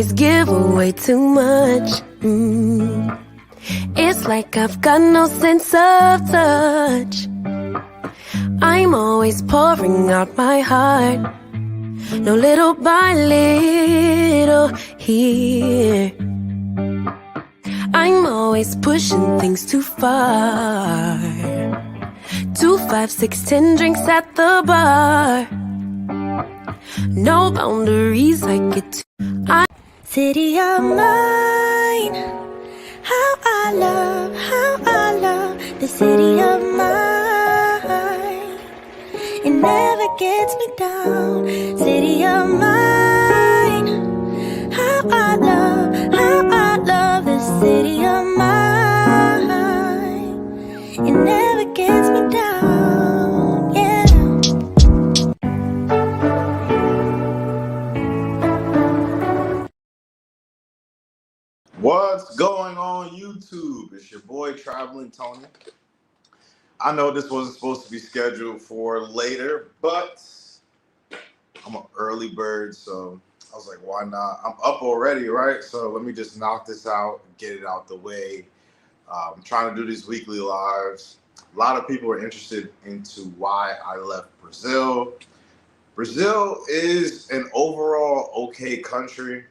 always give away too much. It's like I've got no sense of touch. I'm always pouring out my heart, no little by little here. I'm always pushing things too far. 2, 5, 6, 10 drinks at the bar. No boundaries I get to. City of mine, how I love the city of mine. It never gets me down. City of mine, how I love the city of mine. It never gets me down, yeah. What's going on YouTube? It's your boy Traveling Tony. I know this wasn't supposed to be scheduled for later, but I'm an early bird, so I was like, why not? I'm up already, right? So let me just knock this out, get it out the way. I'm trying to do these weekly lives. A lot of people are interested into why I left Brazil. Brazil is an overall okay country.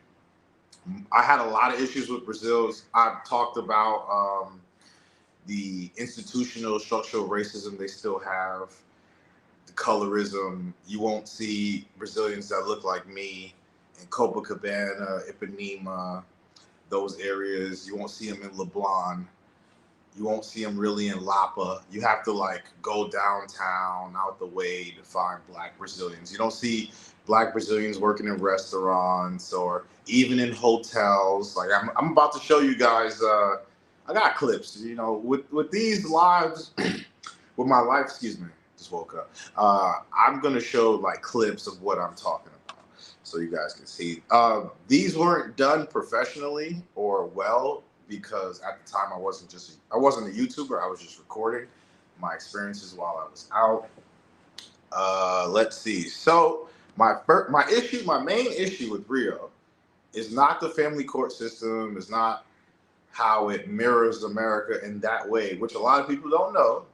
I had a lot of issues with Brazil. I've talked about the institutional structural racism they still have, the colorism. You won't see Brazilians that look like me in Copacabana, Ipanema, those areas. You won't see them in Leblon. You won't see them really in Lapa. You have to like go downtown out the way to find Black Brazilians. You don't see Black Brazilians working in restaurants or even in hotels. Like I'm about to show you guys, I got clips, you know, with these lives, with my life, excuse me, just woke up. I'm gonna show like clips of what I'm talking about so you guys can see. These weren't done professionally or well, because at the time I wasn't a YouTuber, I was just recording my experiences while I was out. Let's see. So my main issue with Rio is not the family court system, is not how it mirrors America in that way, which a lot of people don't know.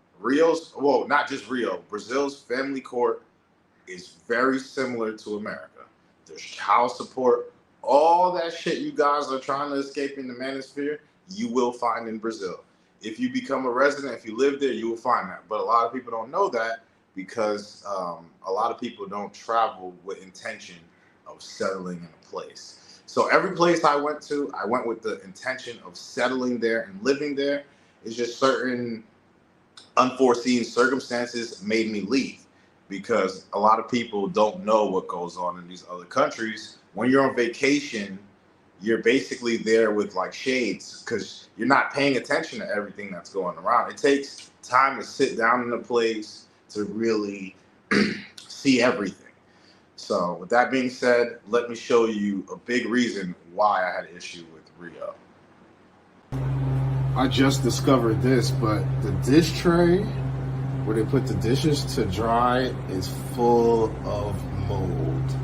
Not just Rio, Brazil's family court is very similar to America. There's child support. All that shit you guys are trying to escape in the manosphere, you will find in Brazil. If you become a resident, if you live there, you will find that. But a lot of people don't know that because a lot of people don't travel with intention of settling in a place. So every place I went to, I went with the intention of settling there and living there. It's just certain unforeseen circumstances made me leave, because a lot of people don't know what goes on in these other countries. When you're on vacation, you're basically there with like shades because you're not paying attention to everything that's going around. It takes time to sit down in a place to really see everything. So with that being said, let me show you a big reason why I had an issue with Rio. I just discovered this, but the dish tray where they put the dishes to dry is full of mold.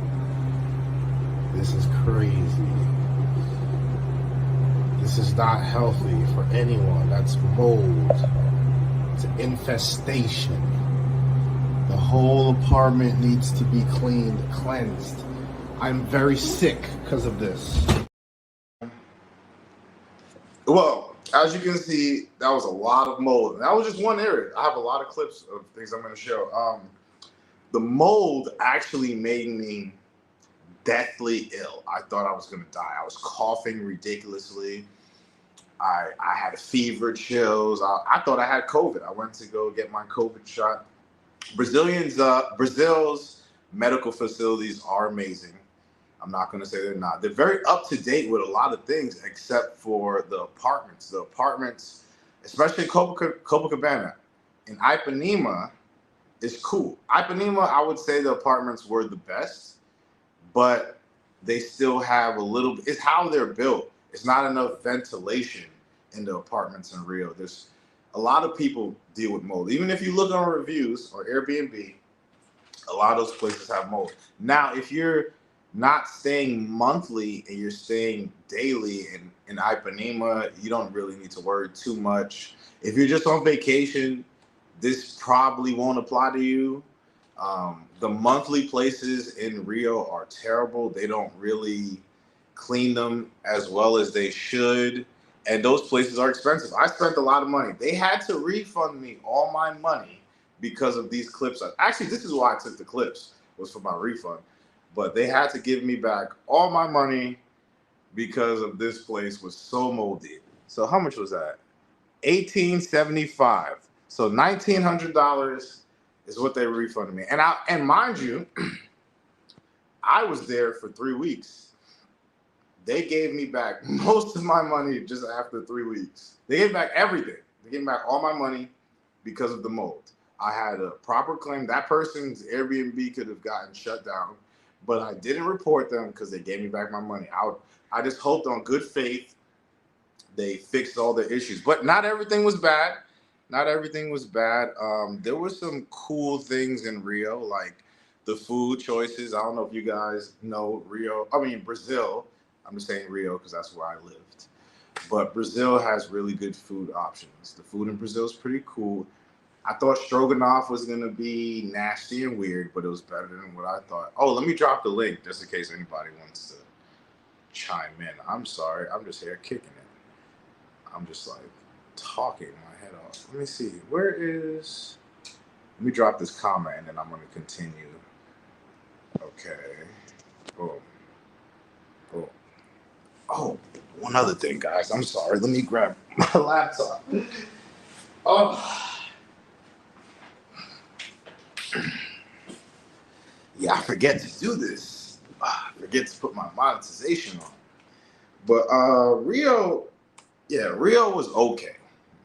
This is crazy. This is not healthy for anyone. That's mold. It's an infestation. The whole apartment needs to be cleansed. I'm very sick because of this. Well, as you can see, that was a lot of mold. And that was just one area. I have a lot of clips of things I'm going to show. The mold actually made me deathly ill. I thought I was going to die. I was coughing ridiculously. I had fever, chills. I thought I had COVID. I went to go get my COVID shot. Brazil's medical facilities are amazing. I'm not going to say they're not. They're very up to date with a lot of things, except for the apartments. The apartments, especially in Copacabana, in Ipanema, is cool. Ipanema, I would say the apartments were the best, but they still have a little. It's how they're built. It's not enough ventilation in the apartments in Rio. There's a lot of people deal with mold. Even if you look on reviews or Airbnb, a lot of those places have mold. Now, if you're not staying monthly and you're staying daily in Ipanema, you don't really need to worry too much. If you're just on vacation, this probably won't apply to you. The monthly places in Rio are terrible. They don't really clean them as well as they should. And those places are expensive. I spent a lot of money. They had to refund me all my money because of these clips. Actually, this is why I took the clips, was for my refund. But they had to give me back all my money because of this place was so moldy. So how much was that? $18.75. So $1,900 is what they refunded me. And mind you, I was there for 3 weeks. They gave me back most of my money just after 3 weeks. They gave back everything. They gave me back all my money because of the mold. I had a proper claim. That person's Airbnb could have gotten shut down, but I didn't report them because they gave me back my money. I just hoped on good faith they fixed all the issues. But not everything was bad. Not everything was bad. There were some cool things in Rio, like the food choices. I don't know if you guys know Brazil. I'm just saying Rio because that's where I lived. But Brazil has really good food options. The food in Brazil is pretty cool. I thought stroganoff was going to be nasty and weird, but it was better than what I thought. Oh, let me drop the link just in case anybody wants to chime in. I'm sorry. I'm just here kicking it. I'm just like talking my head off. Let me see. Let me drop this comment and then I'm going to continue. Okay. Boom. Boom. Oh, one other thing, guys. I'm sorry. Let me grab my laptop. Oh. Yeah, I forget to do this. I forget to put my monetization on. But Rio was okay.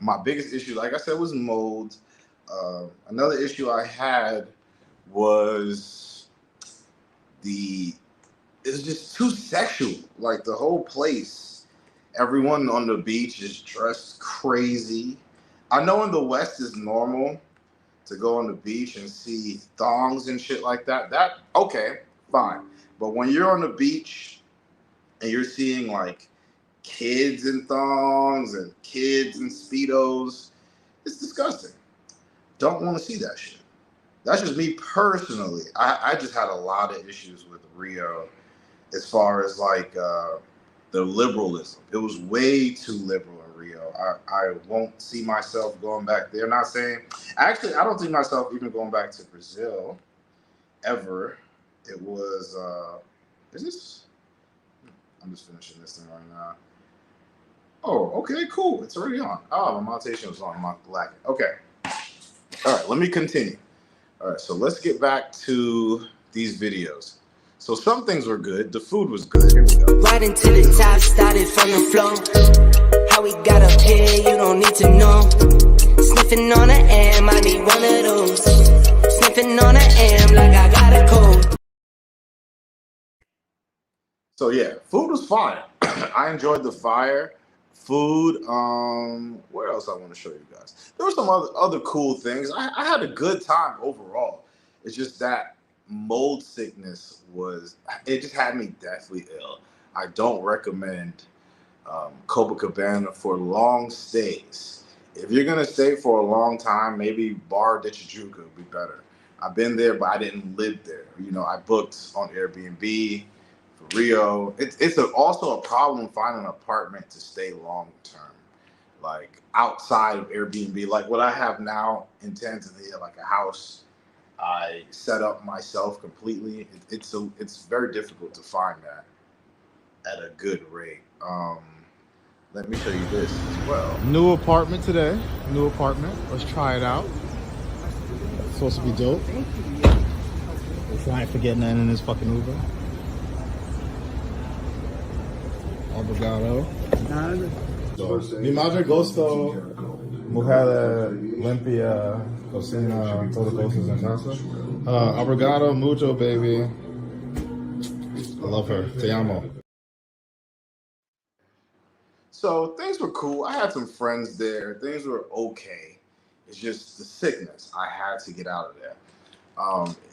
My biggest issue, like I said, was mold. Another issue I had was it's just too sexual. Like the whole place, everyone on the beach is dressed crazy. I know in the West is normal to go on the beach and see thongs and shit like that. That okay, fine. But when you're on the beach and you're seeing like kids in thongs and kids in speedos, it's disgusting. Don't want to see that shit. That's just me personally. I just had a lot of issues with Rio as far as like the liberalism. It was way too liberal in Rio. I won't see myself going back there. Not saying, actually, I don't see myself even going back to Brazil ever. It was, is this? I'm just finishing this thing right now. Oh, okay, cool. It's already on. Oh, my monetization was on. My lacking. Okay. All right, let me continue. All right, so let's get back to these videos. So some things were good. The food was good. Here we go. Right into the top, started from the floor. How we got up here, you don't need to know. Sniffing on an M, I need one of those. Sniffing on an M like I got a cold. So yeah, food was fine. I enjoyed the fire. Food. What else I want to show you guys? There were some other cool things. I had a good time overall. It's just that mold sickness it just had me deathly ill. I don't recommend Copacabana for long stays. If you're gonna stay for a long time, maybe Barra de Tijuca would be better. I've been there, but I didn't live there. You know, I booked on Airbnb for Rio. It's also a problem finding an apartment to stay long term, like outside of Airbnb. Like what I have now in Tanzania, like a house I set up myself completely. It's very difficult to find that at a good rate. Let me show you this as well. New apartment today. New apartment. Let's try it out. It's supposed to be dope. If I ain't forgetting that in this fucking Uber. Obrigado. Mi madre gusto mujer limpia cocina todas cosas en casa. Obrigado mucho, baby. I love her. Te amo. So things were cool. I had some friends there. Things were okay. It's just the sickness. I had to get out of there.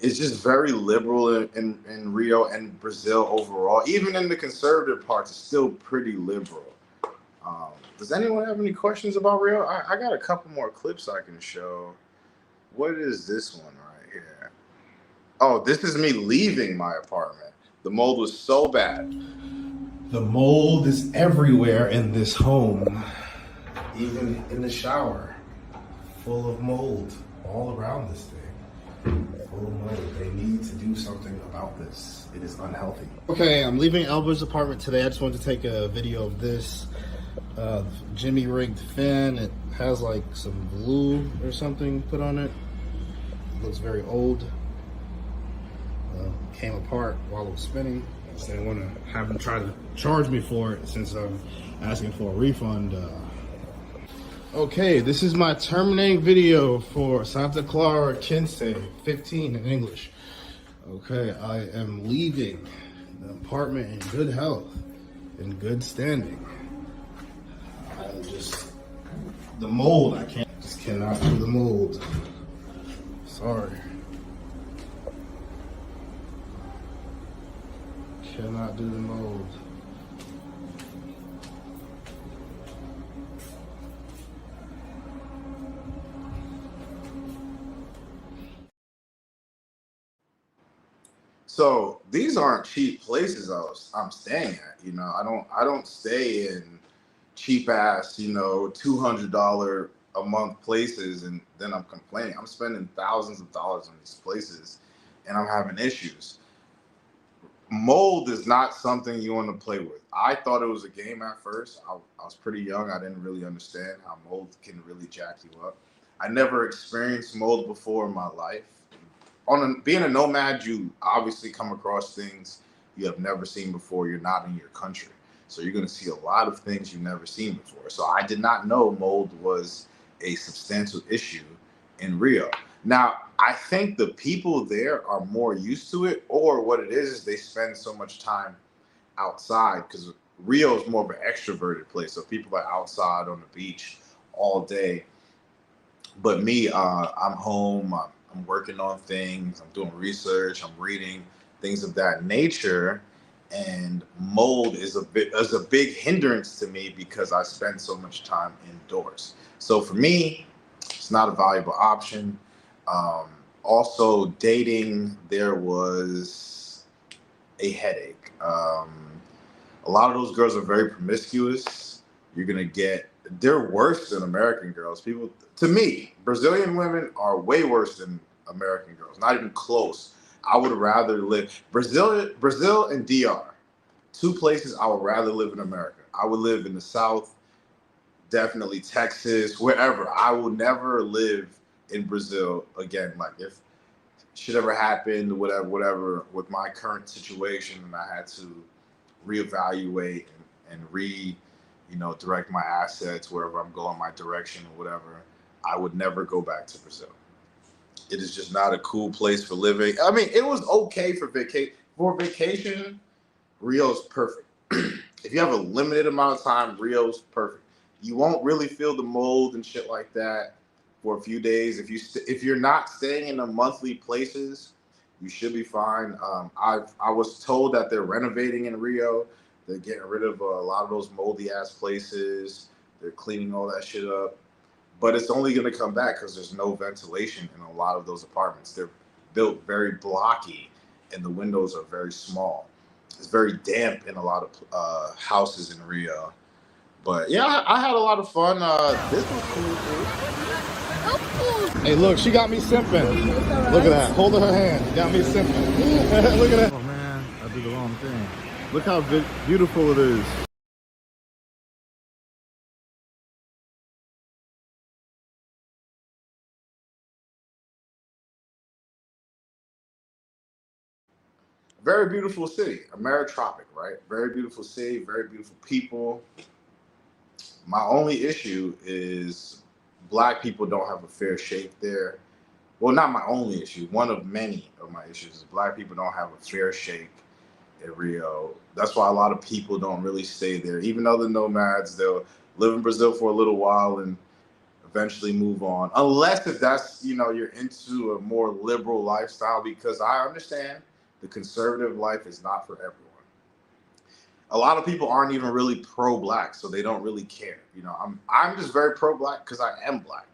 It's just very liberal in Rio and Brazil overall. Even in the conservative parts, it's still pretty liberal. Does anyone have any questions about Rio? I got a couple more clips I can show. What is this one right here? Oh, this is me leaving my apartment. The mold was so bad. The mold is everywhere in this home, even in the shower, full of mold all around this thing. Full of mold. They need to do something about this. It is unhealthy. Okay, I'm leaving Elba's apartment today. I just wanted to take a video of this Jimmy rigged fan. It has like some glue or something put on it. It looks very old. Came apart while it was spinning. So I want to have them try to charge me for it since I'm asking for a refund. Okay, this is my terminating video for Santa Clara Quince, 15 in English. Okay, I am leaving the apartment in good health, in good standing. The mold, I just cannot do the mold. Sorry. Cannot do the mold. So these aren't cheap places I'm staying at. You know, I don't stay in cheap ass, you know, $200 a month places and then I'm complaining. I'm spending thousands of dollars on these places and I'm having issues. Mold is not something you want to play with. I thought it was a game at first. I was pretty young. I didn't really understand how mold can really jack you up. I never experienced mold before in my life. Being a nomad, you obviously come across things you have never seen before. You're not in your country. So you're going to see a lot of things you've never seen before. So I did not know mold was a substantial issue in Rio. Now, I think the people there are more used to it, or what it is they spend so much time outside because Rio is more of an extroverted place. So people are outside on the beach all day. But me, I'm home. I'm working on things. I'm doing research. I'm reading things of that nature. And mold is a big hindrance to me because I spend so much time indoors. So for me, it's not a valuable option. Also, dating, there was a headache. A lot of those girls are very promiscuous. They're worse than American girls. To me, Brazilian women are way worse than American girls. Not even close. I would rather live Brazil and DR, two places I would rather live in America. I would live in the South, definitely Texas, wherever. I will never live in Brazil again. Like if shit ever happened, whatever, with my current situation, and I had to reevaluate and direct my assets wherever I'm going, my direction or whatever, I would never go back to Brazil. It is just not a cool place for living. I mean, it was okay for vacation. Rio's perfect. If you have a limited amount of time, Rio's perfect. You won't really feel the mold and shit like that for a few days. If you're not staying in the monthly places, you should be fine. I was told that they're renovating in Rio. They're getting rid of a lot of those moldy ass places. They're cleaning all that shit up. But it's only going to come back because there's no ventilation in a lot of those apartments. They're built very blocky and the windows are very small. It's very damp in a lot of houses in Rio. But yeah, I had a lot of fun. This was cool too. Hey, look, she got me simping. Look at that. Holding her hand. Got me simping. Look at that. Oh, man, I did the wrong thing. Look how beautiful it is. Very beautiful city, Ameritropic, right? Very beautiful city, very beautiful people. My only issue is Black people don't have a fair shake there. Well, not my only issue. One of many of my issues is Black people don't have a fair shake in Rio. That's why a lot of people don't really stay there. Even though the nomads, they'll live in Brazil for a little while and eventually move on, unless if that's, you know, you're into a more liberal lifestyle, because I understand the conservative life is not for everyone. A lot of people aren't even really pro-black, so they don't really care. You know, I'm just very pro-black because I am black,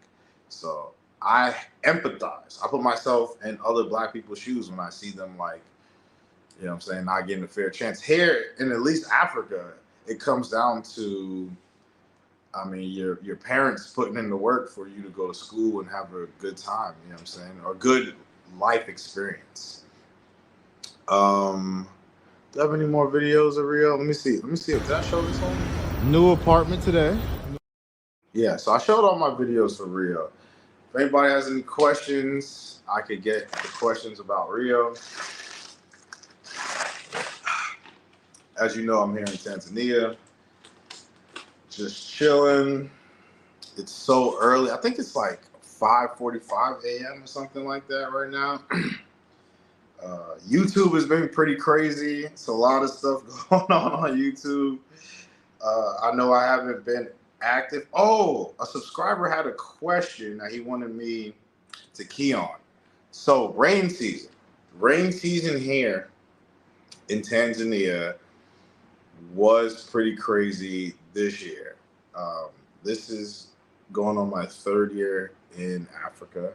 so I empathize. I put myself in other black people's shoes when I see them, like, you know what I'm saying, not getting a fair chance. Here in at least Africa, it comes down to, I mean, your parents putting in the work for you to go to school and have a good time, you know what I'm saying, or good life experience. Do you have any more videos of Rio? Let me see. Did I show this one? New apartment today. Yeah, so I showed all my videos for Rio. If anybody has any questions, I could get the questions about Rio. As you know, I'm here in Tanzania, just chilling. It's so early. I think it's like 5:45 a.m. or something like that right now. YouTube has been pretty crazy. It's a lot of stuff going on YouTube. I know I haven't been active. Oh, a subscriber had a question that he wanted me to key on. So rain season. Rain season here in Tanzania was pretty crazy this year. This is going on my 3rd year in Africa.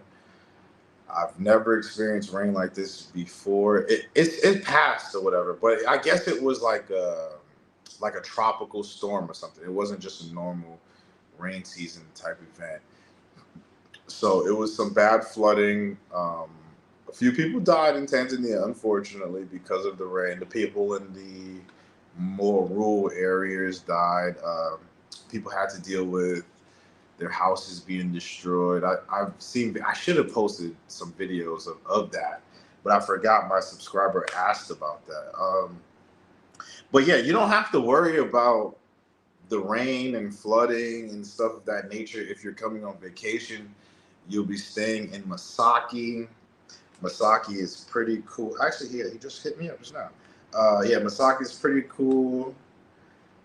I've never experienced rain like this before. It passed or whatever, but I guess it was like a tropical storm or something. It wasn't just a normal rain season type event. So it was some bad flooding. A few people died in Tanzania, unfortunately, because of the rain. The people in the more rural areas died. People had to deal with their houses being destroyed. I should have posted some videos of that, but I forgot. My subscriber asked about that. But yeah, you don't have to worry about the rain and flooding and stuff of that nature if you're coming on vacation. You'll be staying in Masaki. Masaki is pretty cool. Actually, yeah, he just hit me up just now. Yeah, Masaki is pretty cool.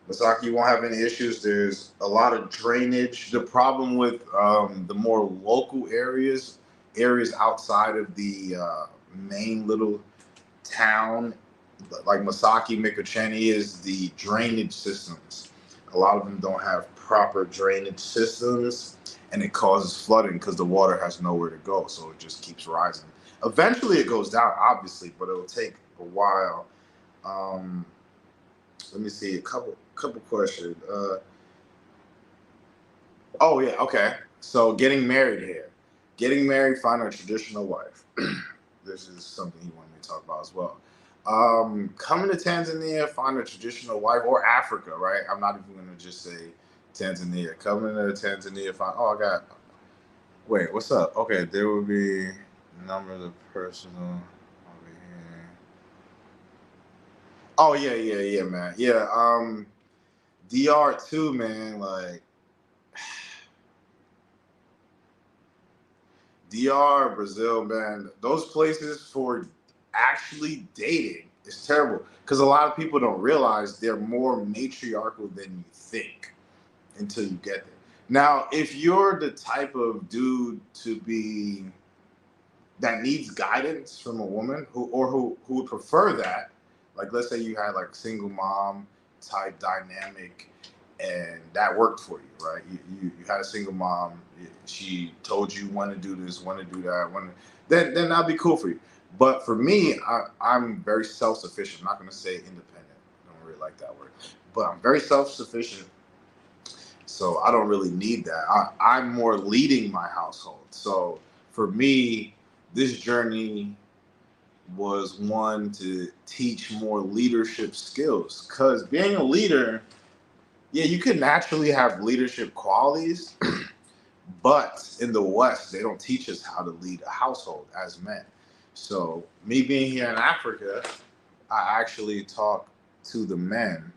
Masaki, you won't have any issues. There's a lot of drainage. The problem with the more local areas outside of the main little town, like Masaki, Mikocheni, is the drainage systems. A lot of them don't have proper drainage systems, and it causes flooding because the water has nowhere to go, so it just keeps rising. Eventually, it goes down, obviously, but it'll take a while. Let me see a couple questions. Oh yeah, okay. So getting married here, find a traditional wife. This is something he wanted me to talk about as well. Coming to Tanzania, find a traditional wife, or Africa, right? I'm not even gonna just say Tanzania. Coming to Tanzania, find. Oh, I got. Wait, what's up? Okay, there will be numbers of personal over here. Oh yeah, man. Yeah, DR too, man. Like DR, Brazil, man. Those places for actually dating is terrible because a lot of people don't realize they're more matriarchal than you think until you get there. Now, if you're the type of dude that needs guidance from a woman who would prefer that, like let's say you had like single mom type dynamic and that worked for you, right? You had a single mom, she told you when to do this, when to do that, then that'd be cool for you. But for me, I'm very self-sufficient. I'm not going to say independent. I don't really like that word. But I'm very self-sufficient, so I don't really need that. I'm more leading my household. So for me, this journey was one to teach more leadership skills. Because being a leader, yeah, you can naturally have leadership qualities, but in the West, they don't teach us how to lead a household as men. So me being here in Africa, I actually talk to the men.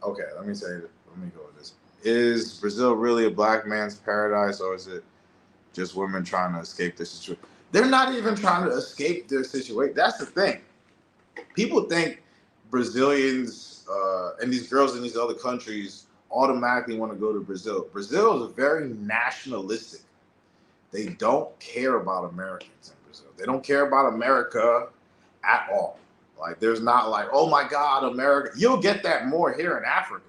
Okay, let me go with this. Is Brazil really a black man's paradise, or is it just women trying to escape their situation? They're not even trying to escape their situation. That's the thing. People think Brazilians and these girls in these other countries automatically want to go to Brazil. Brazil is very nationalistic. They don't care about Americans in Brazil. They don't care about America at all. Like, there's not like, oh my God, America. You'll get that more here in Africa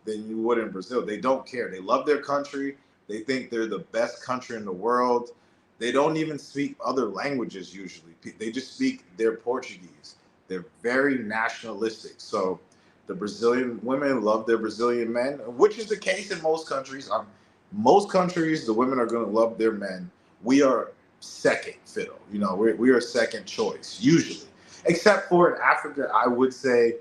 than you would in Brazil. They don't care. They love their country. They think they're the best country in the world. They don't even speak other languages usually. They just speak their Portuguese. They're very nationalistic. So the Brazilian women love their Brazilian men, which is the case in most countries. Most countries, the women are going to love their men. We are second fiddle. You know, we are second choice usually. Except for in Africa, I would say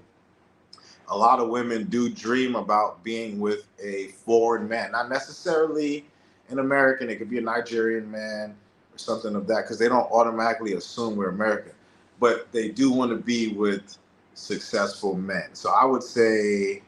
a lot of women do dream about being with a foreign man, not necessarily an American. It could be a Nigerian man or something of that, because they don't automatically assume we're American, but they do want to be with successful men. So I would say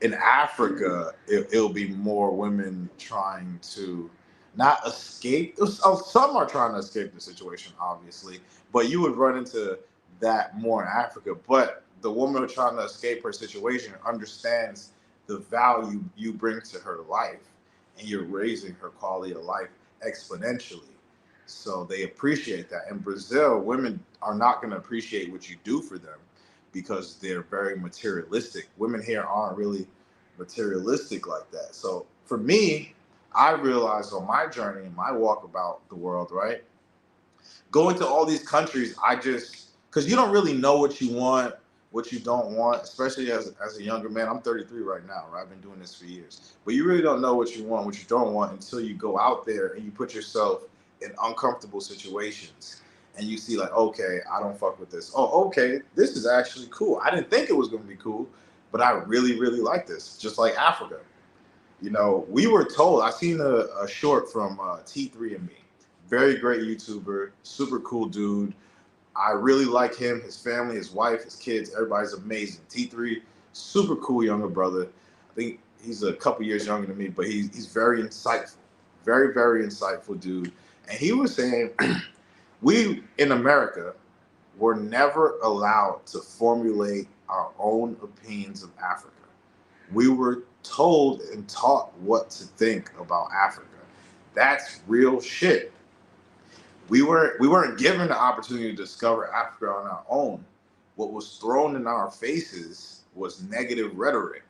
in Africa, it'll be more women trying to not escape. Some are trying to escape the situation, obviously, but you would run into that more in Africa. But the woman who's trying to escape her situation understands the value you bring to her life, and you're raising her quality of life exponentially. So they appreciate that. In Brazil, women are not going to appreciate what you do for them because they're very materialistic. Women here aren't really materialistic like that. So for me, I realized on my journey and my walk about the world, right? Going to all these countries, because you don't really know what you want, what you don't want, especially as a younger man. I'm 33 right now, right? I've been doing this for years. But you really don't know what you want, what you don't want until you go out there and you put yourself in uncomfortable situations. And you see like, okay, I don't fuck with this. Oh, okay, this is actually cool. I didn't think it was going to be cool, but I really, really like this. Just like Africa. You know, we were told, I seen a short from T3 and Me. Very great YouTuber, super cool dude. I really like him, his family, his wife, his kids. Everybody's amazing. T3, super cool younger brother. I think he's a couple years younger than me, but he's very insightful. Very, very insightful dude. And he was saying, we in America were never allowed to formulate our own opinions of Africa. We were told and taught what to think about Africa. That's real shit. We weren't given the opportunity to discover Africa on our own. What was thrown in our faces was negative rhetoric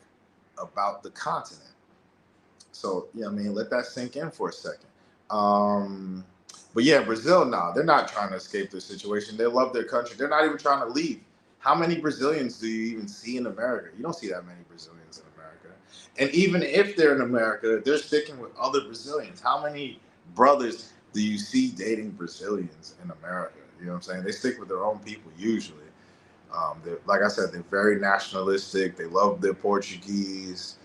about the continent. So, you know what I mean? Let that sink in for a second. But yeah, Brazil, now they're not trying to escape their situation. They love their country. They're not even trying to leave. How many Brazilians do you even see in America? You don't see that many Brazilians in America. And even if they're in America, they're sticking with other Brazilians. How many brothers do you see dating Brazilians in America? You know what I'm saying? They stick with their own people usually. Like I said, they're very nationalistic. They love their Portuguese.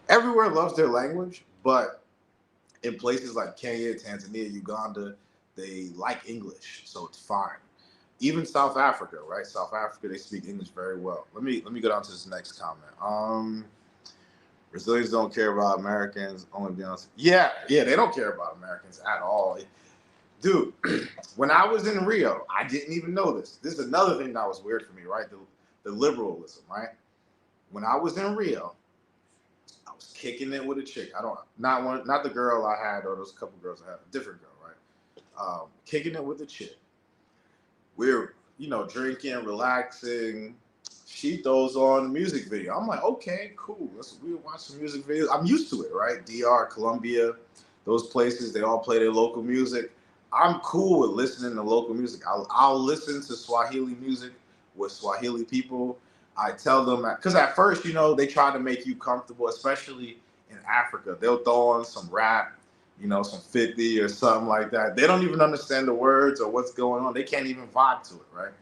Everywhere loves their language, but in places like Kenya, Tanzania, Uganda, they like English, so it's fine. Even South Africa, right? South Africa, they speak English very well. Let me go down to this next comment. Brazilians don't care about Americans. Only be honest. Yeah, they don't care about Americans at all. Dude, when I was in Rio, I didn't even know this. This is another thing that was weird for me, right? The liberalism, right? When I was in Rio, I was kicking it with a chick. Not the girl I had, or those couple girls I had, a different girl, right? Kicking it with a chick. We're, drinking, relaxing. She throws on a music video. I'm like, okay, cool. We'll watch some music videos. I'm used to it, right? DR, Colombia, those places, they all play their local music. I'm cool with listening to local music. I'll listen to Swahili music with Swahili people. I tell them, because at first, they try to make you comfortable, especially in Africa. They'll throw on some rap, some 50 or something like that. They don't even understand the words or what's going on. They can't even vibe to it, right?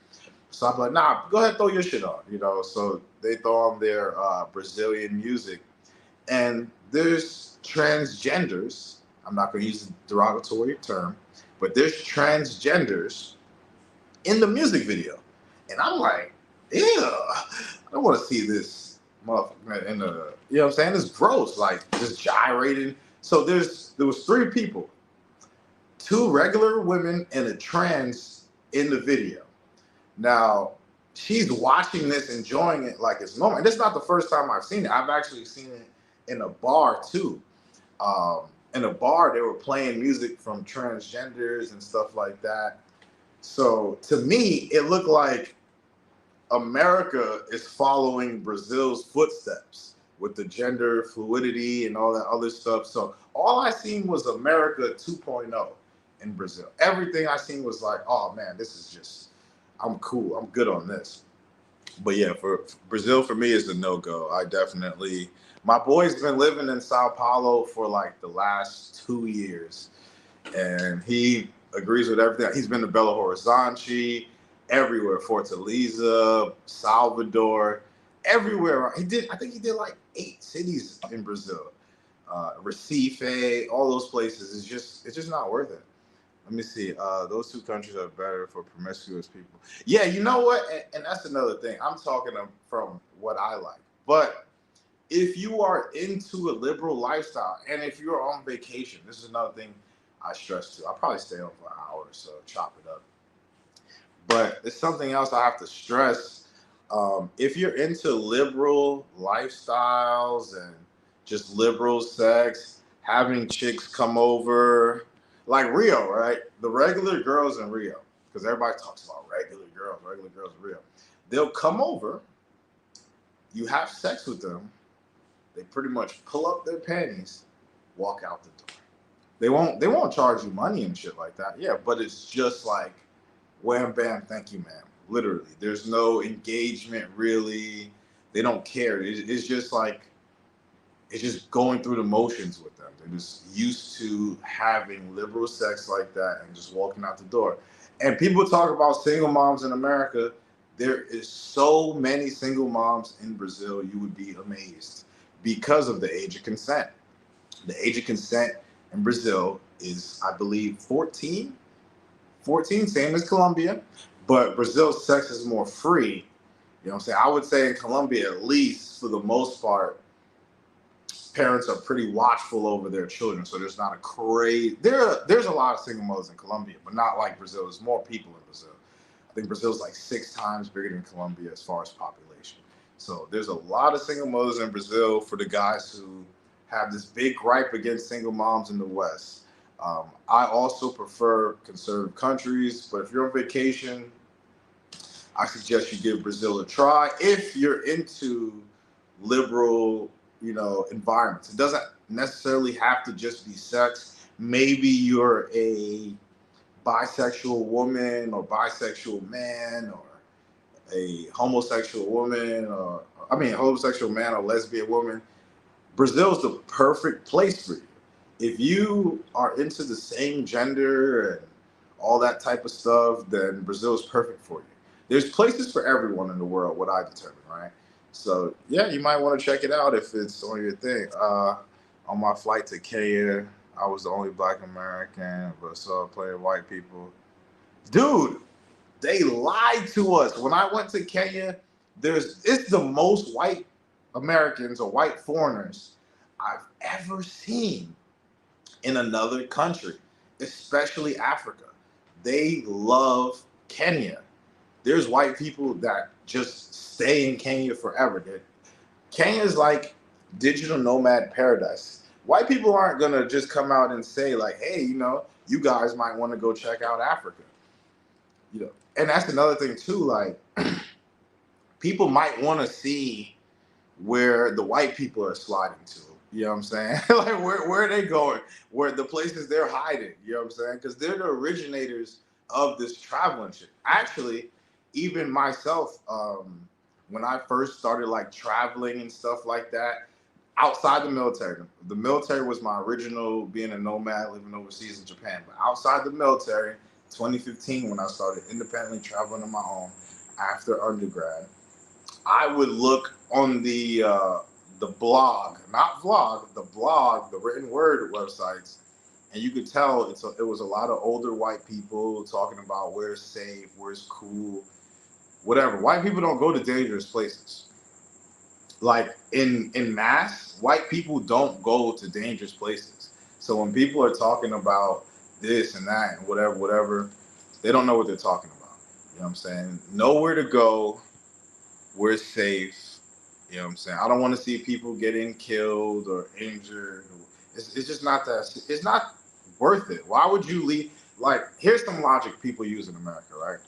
So I'm like, nah, go ahead, throw your shit on, So they throw on their Brazilian music. And there's transgenders. I'm not going to use a derogatory term, but there's transgenders in the music video. And I'm like, ew, I don't want to see this motherfucker in the, you know what I'm saying? It's gross, like just gyrating. So there was 3 people, 2 regular women and a trans in the video. Now, she's watching this, enjoying it like it's normal. And this is not the first time I've seen it. I've actually seen it in a bar too. In a bar, they were playing music from transgenders and stuff like that. So to me, it looked like America is following Brazil's footsteps with the gender fluidity and all that other stuff. So all I seen was America 2.0 in Brazil. Everything I seen was like, oh man, this is just, I'm cool. I'm good on this. But yeah, for Brazil, for me, is a no-go. I definitely, my boy's been living in Sao Paulo for like the last 2 years, and he agrees with everything. He's been to Belo Horizonte, everywhere, Fortaleza, Salvador, everywhere. I think he did like 8 cities in Brazil. Recife, all those places. It's just not worth it. Let me see. Those 2 countries are better for promiscuous people. Yeah, you know what? And that's another thing. I'm talking from what I like. But if you are into a liberal lifestyle, and if you're on vacation, this is another thing I stress too. I'll probably stay on for an hour or so, chop it up. But it's something else I have to stress. If you're into liberal lifestyles and just liberal sex, having chicks come over, like Rio, right? The regular girls in Rio, because everybody talks about regular girls in Rio. They'll come over, you have sex with them, they pretty much pull up their panties, walk out the door. They won't charge you money and shit like that. Yeah, but it's just like wham bam, thank you, ma'am. Literally. There's no engagement really. They don't care. It's just like, it's just going through the motions with them. They're just used to having liberal sex like that and just walking out the door. And people talk about single moms in America. There is so many single moms in Brazil, you would be amazed because of the age of consent. The age of consent in Brazil is, I believe, 14. 14, same as Colombia, but Brazil's sex is more free. You know what I'm saying? I would say in Colombia, at least for the most part, parents are pretty watchful over their children. So there's not a crazy, there's a lot of single mothers in Colombia, but not like Brazil. There's more people in Brazil. I think Brazil's like 6 times bigger than Colombia as far as population. So there's a lot of single mothers in Brazil for the guys who have this big gripe against single moms in the West. I also prefer conservative countries, but if you're on vacation, I suggest you give Brazil a try if you're into liberal, environments. It doesn't necessarily have to just be sex. Maybe you're a bisexual woman or bisexual man, or a homosexual woman, homosexual man or lesbian woman. Brazil's the perfect place for you. If you are into the same gender and all that type of stuff, then Brazil is perfect for you. There's places for everyone in the world, what I determine, right? So yeah, you might want to check it out if it's on your thing. On my flight to Kenya, I was the only Black American, but saw plenty of white people. Dude, they lied to us. When I went to Kenya, it's the most white Americans or white foreigners I've ever seen in another country, especially Africa. They love Kenya. There's white people that just stay in Kenya forever. Kenya is like digital nomad paradise. White people aren't gonna just come out and say like, hey, you guys might want to go check out Africa. And that's another thing too, like people might want to see where the white people are sliding to. You know what I'm saying? Like where are they going? Where the places they're hiding, you know what I'm saying? Because they're the originators of this traveling shit. Actually, even myself, when I first started like traveling and stuff like that, outside the military was my original being a nomad, living overseas in Japan. But outside the military, 2015, when I started independently traveling on my own after undergrad, I would look on the blog, not vlog, the written word websites, and you could tell it was a lot of older white people talking about where's safe, where's cool, whatever. White people don't go to dangerous places. Like in mass, white people don't go to dangerous places. So when people are talking about this and that and whatever, they don't know what they're talking about. You know what I'm saying? Nowhere to go. We're safe. You know what I'm saying? I don't want to see people getting killed or injured. It's just not that. It's not worth it. Why would you leave? Like, here's some logic people use in America, right?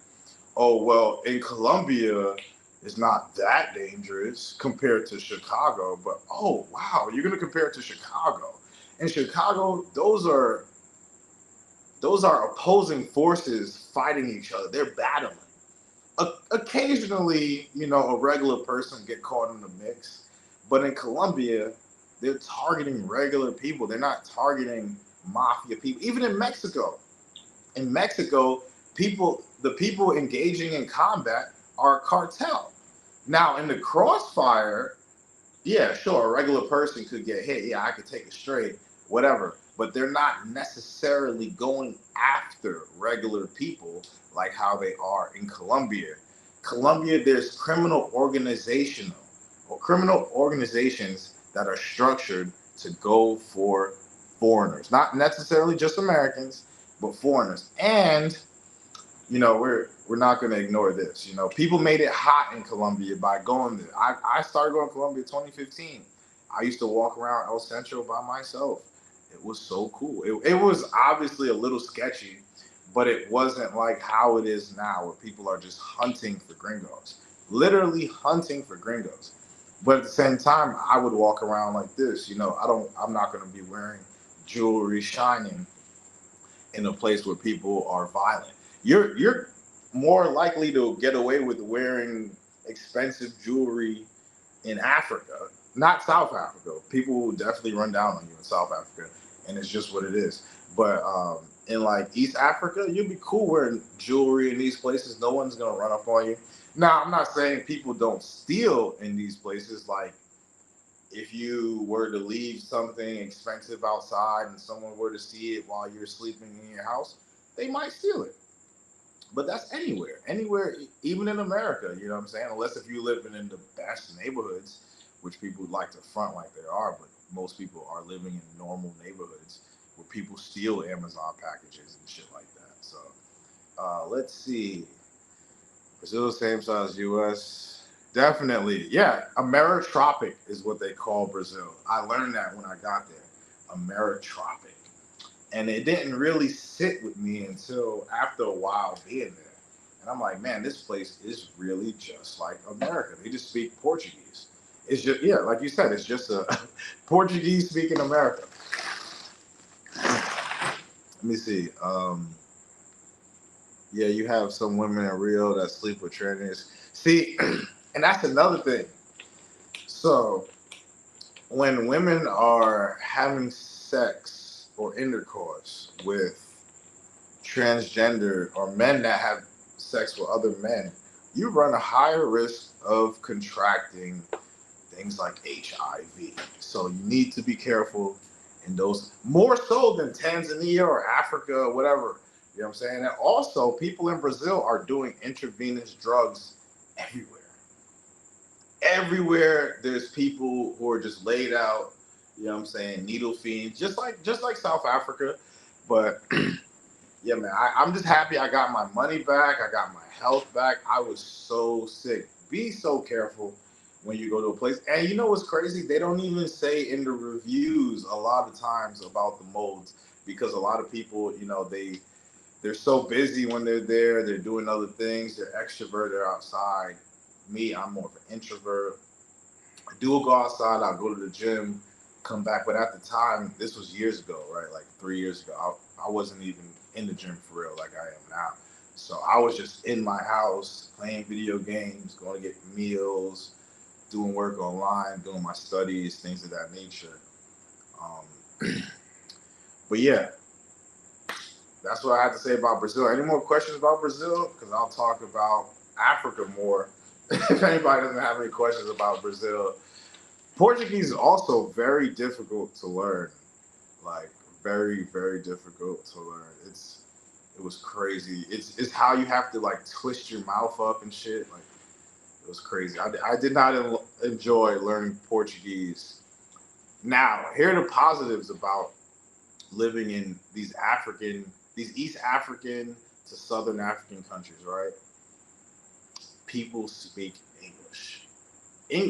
Oh, well, in Colombia, it's not that dangerous compared to Chicago. But, oh, wow, you're going to compare it to Chicago. In Chicago, those are opposing forces fighting each other. They're battling. Occasionally, a regular person get caught in the mix, but in Colombia, they're targeting regular people. They're not targeting mafia people. Even in Mexico, the people engaging in combat are a cartel. Now, in the crossfire, yeah, sure, a regular person could get hit. Yeah, I could take it straight, whatever. But they're not necessarily going after regular people like how they are in Colombia. Colombia, there's criminal organizations that are structured to go for foreigners, not necessarily just Americans, but foreigners. And we're not going to ignore this. People made it hot in Colombia by going there. I started going to Colombia in 2015. I used to walk around El Centro by myself. It was so cool. It was obviously a little sketchy, but it wasn't like how it is now, where people are just hunting for gringos, literally hunting for gringos. But at the same time, I would walk around like this. I'm not going to be wearing jewelry shining in a place where people are violent. You're more likely to get away with wearing expensive jewelry in Africa, not South Africa. People will definitely run down on you in South Africa, and it's just what it is. But in like East Africa, you'd be cool wearing jewelry in these places. No one's gonna run up on you. Now, I'm not saying people don't steal in these places. Like, if you were to leave something expensive outside and someone were to see it while you're sleeping in your house, they might steal it. But that's anywhere, even in America, you know what I'm saying? Unless if you live in the best neighborhoods, which people would like to front like they are, but most people are living in normal neighborhoods where people steal Amazon packages and shit like that. So let's see. Brazil, same size as US. Definitely. Yeah, Ameritropic is what they call Brazil. I learned that when I got there. Ameritropic. And it didn't really sit with me until after a while being there. And I'm like, man, this place is really just like America. They just speak Portuguese. It's just, yeah, like you said, it's just a Portuguese speaking America. Let me see. Yeah, you have some women in Rio that sleep with trainers. See, and that's another thing. So when women are having sex or intercourse with transgender or men that have sex with other men, you run a higher risk of contracting things like HIV. So you need to be careful in those, more so than Tanzania or Africa or whatever. You know what I'm saying? And also, people in Brazil are doing intravenous drugs everywhere. Everywhere there's people who are just laid out, you know what I'm saying, needle fiends, just like South Africa. But yeah, man, I'm just happy I got my money back. I got my health back. I was so sick. Be so careful when you go to a place. And you know what's crazy? They don't even say in the reviews a lot of times about the molds, because a lot of people, they're so busy when they're there. They're doing other things. They're extrovert. They're outside. Me, I'm more of an introvert. I do go outside. I'll go to the gym, come back. But at the time, this was years ago, right? Like 3 years ago, I wasn't even in the gym for real like I am now. So I was just in my house playing video games, going to get meals, doing work online, doing my studies, things of that nature. But yeah, that's what I have to say about Brazil. Any more questions about Brazil? Because I'll talk about Africa more. If anybody doesn't have any questions about Brazil. Portuguese is also very difficult to learn. Like, very, very difficult to learn. It was crazy. It's how you have to like twist your mouth up and shit. Like, it was crazy. I did not enjoy learning Portuguese. Now, here are the positives about living in these East African to Southern African countries, right? people speak English.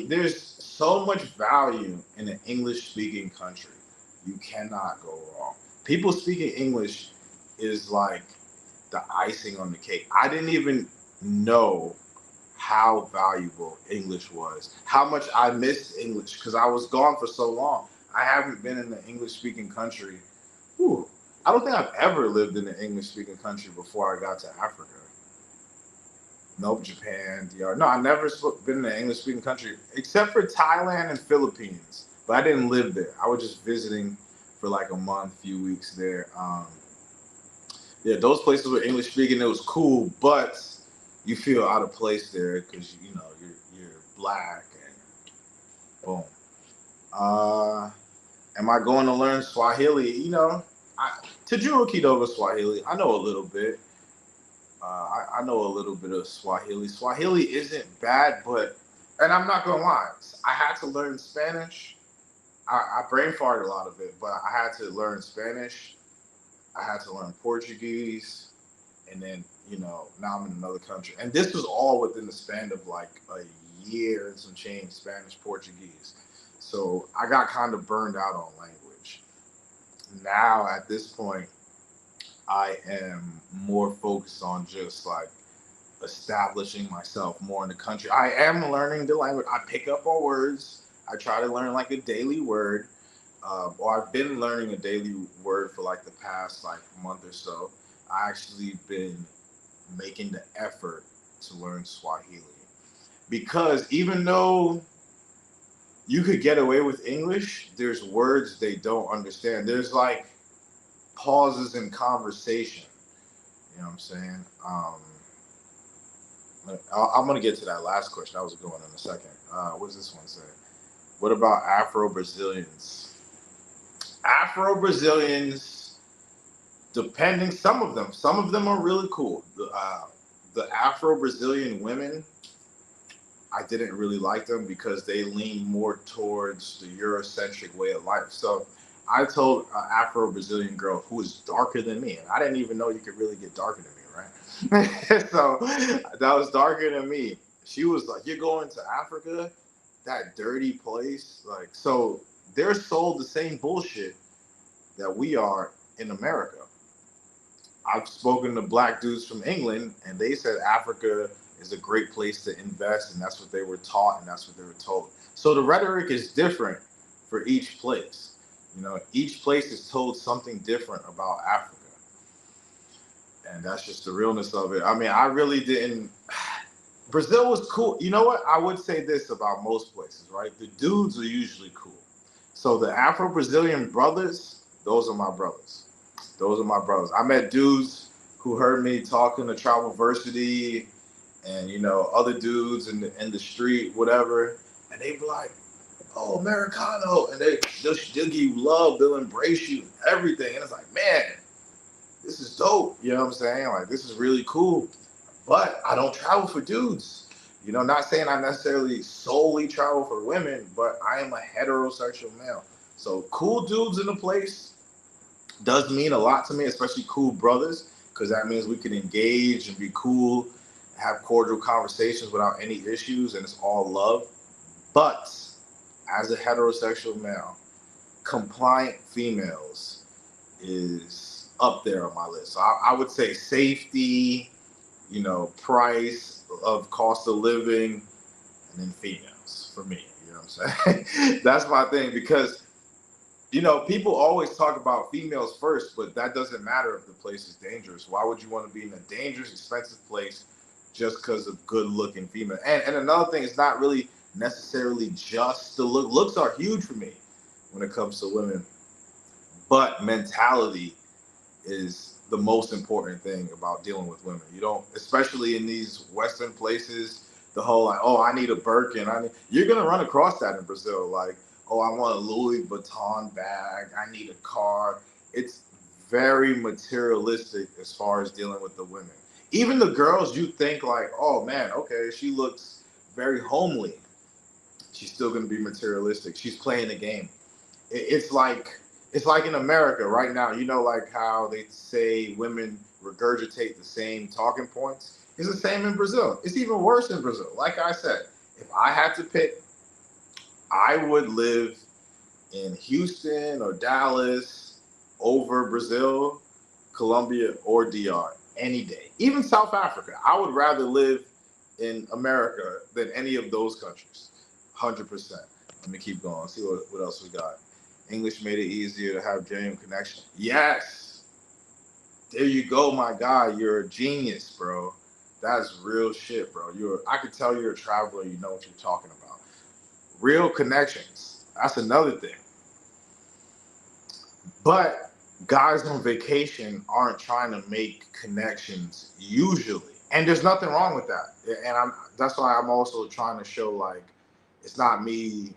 There's so much value in an English speaking country. You cannot go wrong. People speaking English is like the icing on the cake. I didn't even know how valuable English was, how much I missed English because I was gone for so long. I haven't been in an English speaking country. Whew, I don't think I've ever lived in an English speaking country before I got to Africa. Nope, Japan, DR. No, I've never been in an English speaking country except for Thailand and Philippines, but I didn't live there. I was just visiting for like a month, few weeks there. Yeah, those places were English speaking. It was cool, but you feel out of place there because you know you're black and boom. Am I going to learn Swahili? You know, Tajua Kidogo Swahili. I know a little bit. I know a little bit of Swahili. Swahili isn't bad, but, and I'm not gonna lie, I had to learn Spanish. I brain farted a lot of it, but I had to learn Spanish. I had to learn Portuguese, and then, you know, now I'm in another country. And this was all within the span of like a year and some change, Spanish, Portuguese. So I got kind of burned out on language. Now at this point, I am more focused on just like establishing myself more in the country. I am learning the language. I pick up on words. I try to learn like a daily word. Or I've been learning a daily word for like the past like month or so. I actually been making the effort to learn Swahili because even though you could get away with English, there's words they don't understand. There's like pauses in conversation. You know what I'm saying? I'm going to get to that last question. I was going in a second. What does this one say? What about Afro-Brazilians? Afro-Brazilians, depending, some of them are really cool. The Afro-Brazilian women, I didn't really like them because they lean more towards the Eurocentric way of life. So I told an Afro-Brazilian girl who was darker than me, and I didn't even know you could really get darker than me, right? So that was darker than me. She was like, "You're going to Africa? That dirty place?" Like, so they're sold the same bullshit that we are in America. I've spoken to black dudes from England, and they said Africa is a great place to invest, and that's what they were taught, and that's what they were told. So the rhetoric is different for each place. You know, each place is told something different about Africa. And that's just the realness of it. I mean, I really didn't. Brazil was cool. You know what? I would say this about most places, right? The dudes are usually cool. So the Afro-Brazilian brothers, those are my brothers. Those are my brothers. I met dudes who heard me talking to Travelversity and, you know, other dudes in the street, whatever. And they be like, "Oh, Americano." And they'll give you love. They'll embrace you, everything. And it's like, man, this is dope. You know what I'm saying? Like, this is really cool. But I don't travel for dudes. You know, not saying I necessarily solely travel for women, but I am a heterosexual male. So cool dudes in the place does mean a lot to me, especially cool brothers, because that means we can engage and be cool, have cordial conversations without any issues, and it's all love. But as a heterosexual male, compliant females is up there on my list. So I would say safety, you know, price of cost of living, and then females for me. You know what I'm saying? That's my thing, because, you know, people always talk about females first, but that doesn't matter if the place is dangerous. Why would you want to be in a dangerous, expensive place just because of good-looking female? And another thing, it's not really necessarily just the look. Looks are huge for me when it comes to women, but mentality is the most important thing about dealing with women. You don't, especially in these Western places, the whole like, "Oh, I need a Birkin." You're gonna run across that in Brazil. Like, "Oh, I want a Louis Vuitton bag. I need a car." It's very materialistic as far as dealing with the women. Even the girls, you think like, "Oh man, okay, she looks very homely." She's still gonna be materialistic. She's playing the game. It's like in America right now, you know, like how they say women regurgitate the same talking points. It's the same in Brazil. It's even worse in Brazil. Like I said, if I had to pick, I would live in Houston or Dallas over Brazil, Colombia, or DR any day. Even South Africa. I would rather live in America than any of those countries. 100%. Let me keep going. See what else we got. English made it easier to have genuine connection. Yes. There you go, my guy. You're a genius, bro. That's real shit, bro. I could tell you're a traveler. You know what you're talking about. Real connections. That's another thing. But guys on vacation aren't trying to make connections usually. And there's nothing wrong with that. And that's why I'm also trying to show, like, it's not me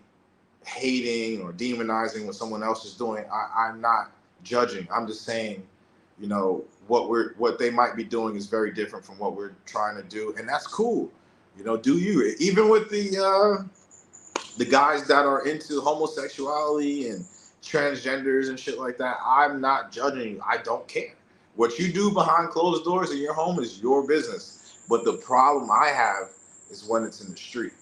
hating or demonizing what someone else is doing. I'm not judging. I'm just saying, you know, what they might be doing is very different from what we're trying to do, and that's cool. You know, do you? Even with the guys that are into homosexuality and transgenders and shit like that, I'm not judging you. I don't care. What you do behind closed doors in your home is your business. But the problem I have is when it's in the street.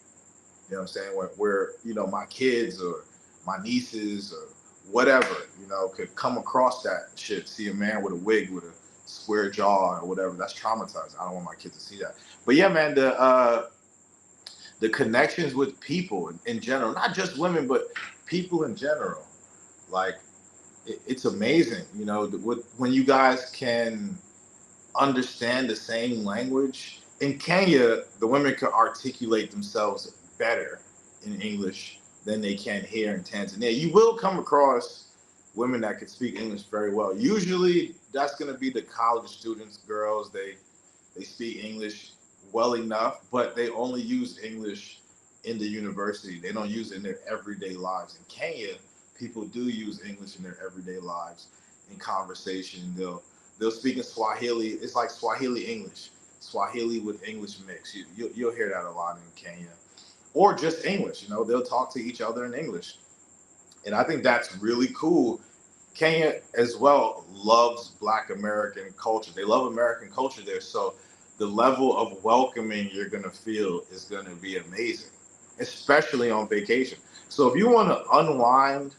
You know what I'm saying? Where you know, my kids or my nieces or whatever, you know, could come across that shit, see a man with a wig with a square jaw or whatever. That's traumatizing. I don't want my kids to see that. But yeah, man, the connections with people in general, not just women, but people in general, like it's amazing, you know, when you guys can understand the same language. In Kenya, the women can articulate themselves better in English than they can here in Tanzania. You will come across women that can speak English very well. Usually that's going to be the college students, girls. They speak English well enough, but they only use English in the university. They don't use it in their everyday lives. In Kenya, people do use English in their everyday lives in conversation. They'll speak in Swahili. It's like Swahili English, Swahili with English mix. You'll hear that a lot in Kenya, or just English. You know, they'll talk to each other in English, and I think that's really cool. Kenya as well loves Black American culture. They love American culture there, so the level of welcoming you're gonna feel is gonna be amazing, especially on vacation. So if you want to unwind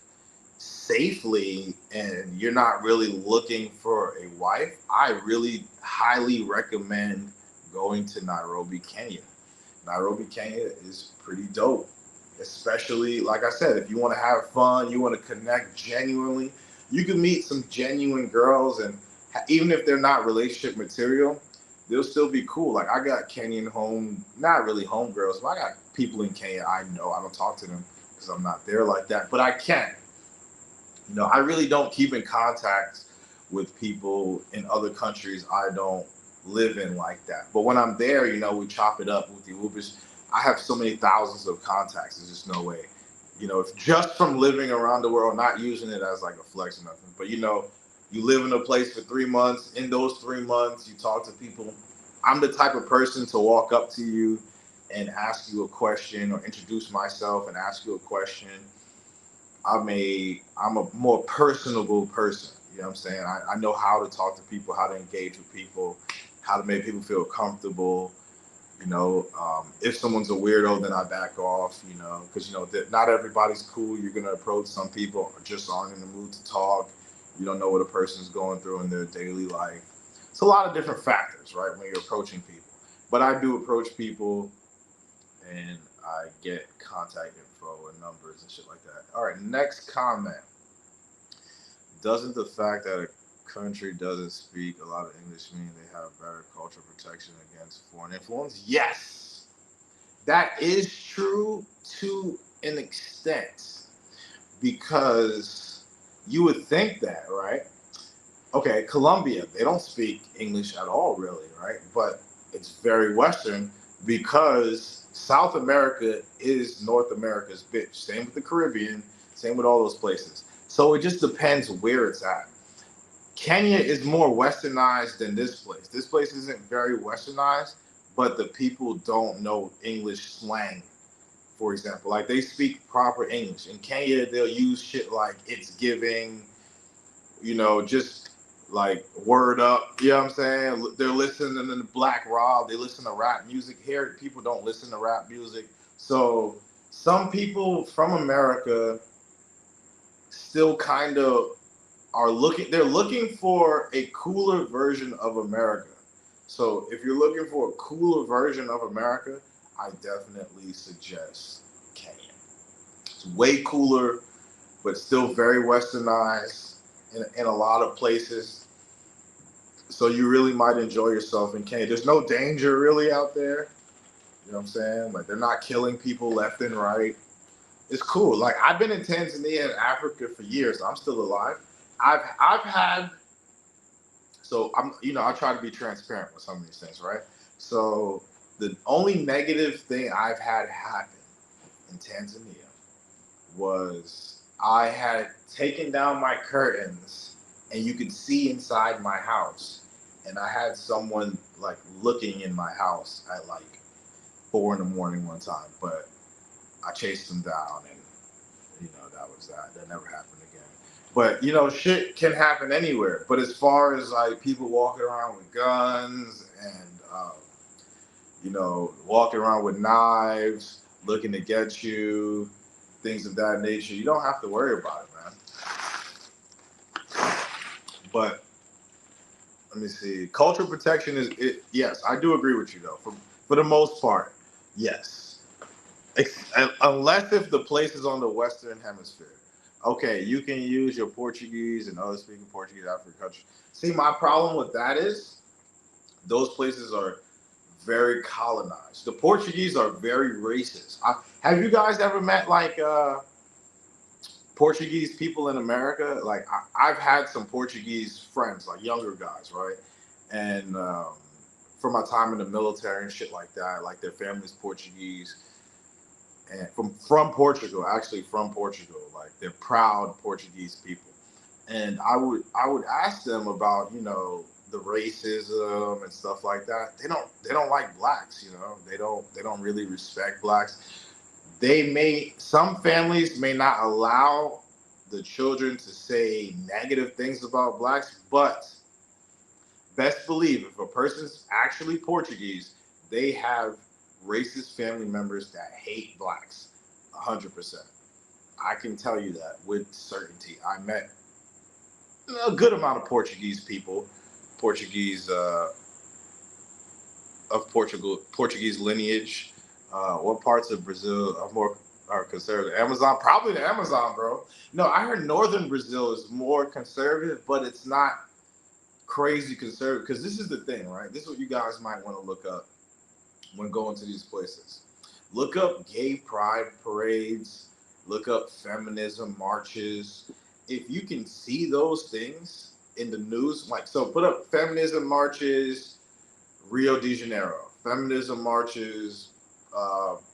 safely and you're not really looking for a wife, I really highly recommend going to Nairobi, Kenya. Nairobi, Kenya is pretty dope, especially, like I said, if you want to have fun, you want to connect genuinely, you can meet some genuine girls, and even if they're not relationship material, they'll still be cool. Like, I got Kenyan not really home girls, but I got people in Kenya I know. I don't talk to them because I'm not there like that, but I can. You know, I really don't keep in contact with people in other countries I don't live in like that. But when I'm there, you know, we chop it up with the Ubers. I have so many thousands of contacts. There's just no way. You know, if just from living around the world, not using it as like a flex or nothing, but you know, you live in a place for 3 months. In those 3 months, you talk to people. I'm the type of person to walk up to you and ask you a question, or introduce myself and ask you a question. I'm a more personable person. You know what I'm saying? I know how to talk to people, how to engage with people, how to make people feel comfortable. You know, if someone's a weirdo, then I back off, you know, because, you know, not everybody's cool. You're going to approach some people just aren't in the mood to talk. You don't know what a person's going through in their daily life. It's a lot of different factors, right, when you're approaching people. But I do approach people, and I get contact info and numbers and shit like that. All right, next comment. Doesn't the fact that a country doesn't speak a lot of English mean they have better cultural protection against foreign influence? Yes, that is true to an extent, because you would think that, right? Okay, Colombia, they don't speak English at all, really, right? But it's very Western, because South America is North America's bitch. Same with the Caribbean, same with all those places. So it just depends where it's at. Kenya is more westernized than this place. This place isn't very westernized, but the people don't know English slang, for example. Like, they speak proper English. In Kenya, they'll use shit like "it's giving," you know, just like Word Up, you know what I'm saying? They're listening to Black Rob, they listen to rap music. Here, people don't listen to rap music. So some people from America still kind of they're looking for a cooler version of America. So if you're looking for a cooler version of America, I definitely suggest Kenya. It's way cooler, but still very westernized in a lot of places. So you really might enjoy yourself in Kenya. There's no danger really out there. You know what I'm saying? Like they're not killing people left and right. It's cool. Like I've been in Tanzania and Africa for years. I'm still alive. I've had so I'm I try to be transparent with some of these things, right? So the only negative thing I've had happen in Tanzania was I had taken down my curtains and you could see inside my house, and I had someone like looking in my house at like 4 in the morning one time, but I chased them down, and that was that. That never happened again. But shit can happen anywhere. But as far as like people walking around with guns and walking around with knives, looking to get you, things of that nature, you don't have to worry about it, man. But let me see. Cultural protection is it. Yes, I do agree with you though. For the most part, yes. Unless if the place is on the Western Hemisphere. Okay, you can use your Portuguese and other speaking Portuguese African countries. See, my problem with that is those places are very colonized. The Portuguese are very racist. Have you guys ever met like Portuguese people in America? Like I've had some Portuguese friends, like younger guys, right? And from my time in the military and shit like that, like their family's Portuguese. And from Portugal, actually from Portugal, like they're proud Portuguese people. And I would ask them about the racism and stuff like that. They don't like blacks, they don't really respect blacks. Some families may not allow the children to say negative things about blacks, but best believe if a person's actually Portuguese, they have racist family members that hate blacks 100%. I can tell you that with certainty. I met a good amount of Portuguese people, Portuguese Portuguese lineage. What parts of Brazil are conservative? Amazon, probably the Amazon, bro. No, I heard northern Brazil is more conservative, but it's not crazy conservative. Because this is the thing, right? This is what you guys might want to look up when going to these places. Look up gay pride parades, look up feminism marches. If you can see those things in the news, so put up feminism marches, Rio de Janeiro, feminism marches,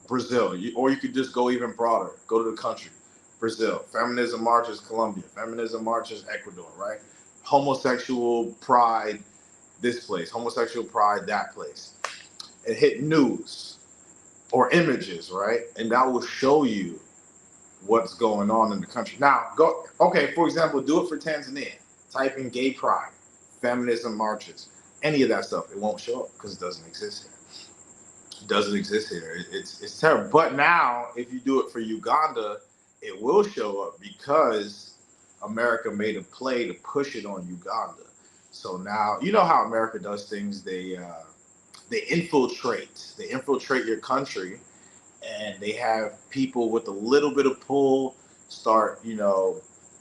Brazil, or you could just go even broader, go to the country, Brazil, feminism marches, Colombia, feminism marches, Ecuador, right? Homosexual pride, this place, homosexual pride, that place. And hit news or images, right? And that will show you what's going on in the country. Now, for example, do it for Tanzania. Type in gay pride, feminism marches, any of that stuff. It won't show up because it doesn't exist here. It doesn't exist here. It's terrible. But now, if you do it for Uganda, it will show up because America made a play to push it on Uganda. So now, you know how America does things. They infiltrate your country, and they have people with a little bit of pull start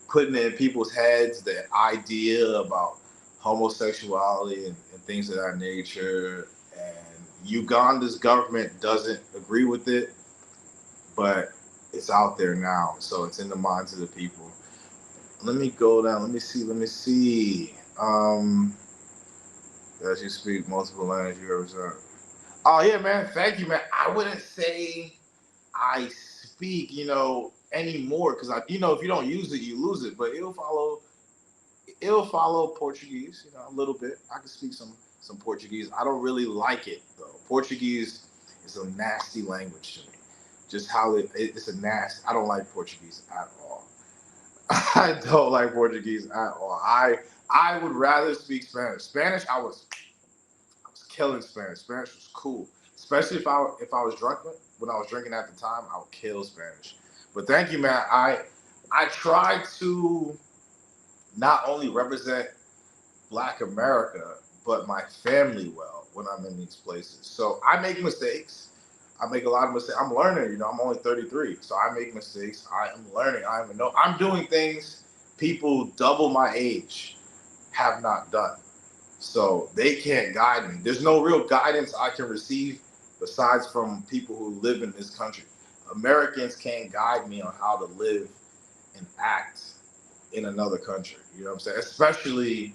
putting in people's heads the idea about homosexuality and things of that nature. And Uganda's government doesn't agree with it, but it's out there now, so it's in the minds of the people. Let me go down. Let me see. Does you speak multiple languages you ever said? Oh yeah, man. Thank you, man. I wouldn't say I speak, anymore, because if you don't use it, you lose it. But it'll follow Portuguese, a little bit. I can speak some Portuguese. I don't really like it though. Portuguese is a nasty language to me. Just how it's a nasty. I don't like Portuguese at all. I don't like Portuguese at all. I would rather speak Spanish. Spanish, I was killing Spanish. Spanish was cool, especially if I was drunk when I was drinking at the time. I would kill Spanish. But thank you, man. I try to not only represent Black America, but my family well when I'm in these places. So I make mistakes. I make a lot of mistakes. I'm learning, I'm only 33. So I make mistakes. I am learning. I'm doing things people double my age have not done. So they can't guide me. There's no real guidance I can receive besides from people who live in this country. Americans can't guide me on how to live and act in another country. You know what I'm saying? Especially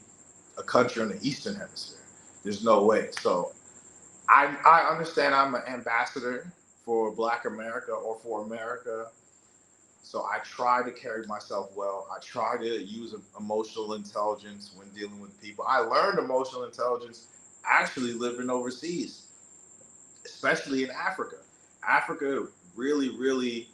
a country in the Eastern Hemisphere. There's no way. So I understand I'm an ambassador for Black America or for America. So I try to carry myself well. I try to use emotional intelligence when dealing with people. I learned emotional intelligence actually living overseas, especially in Africa. Africa really, really,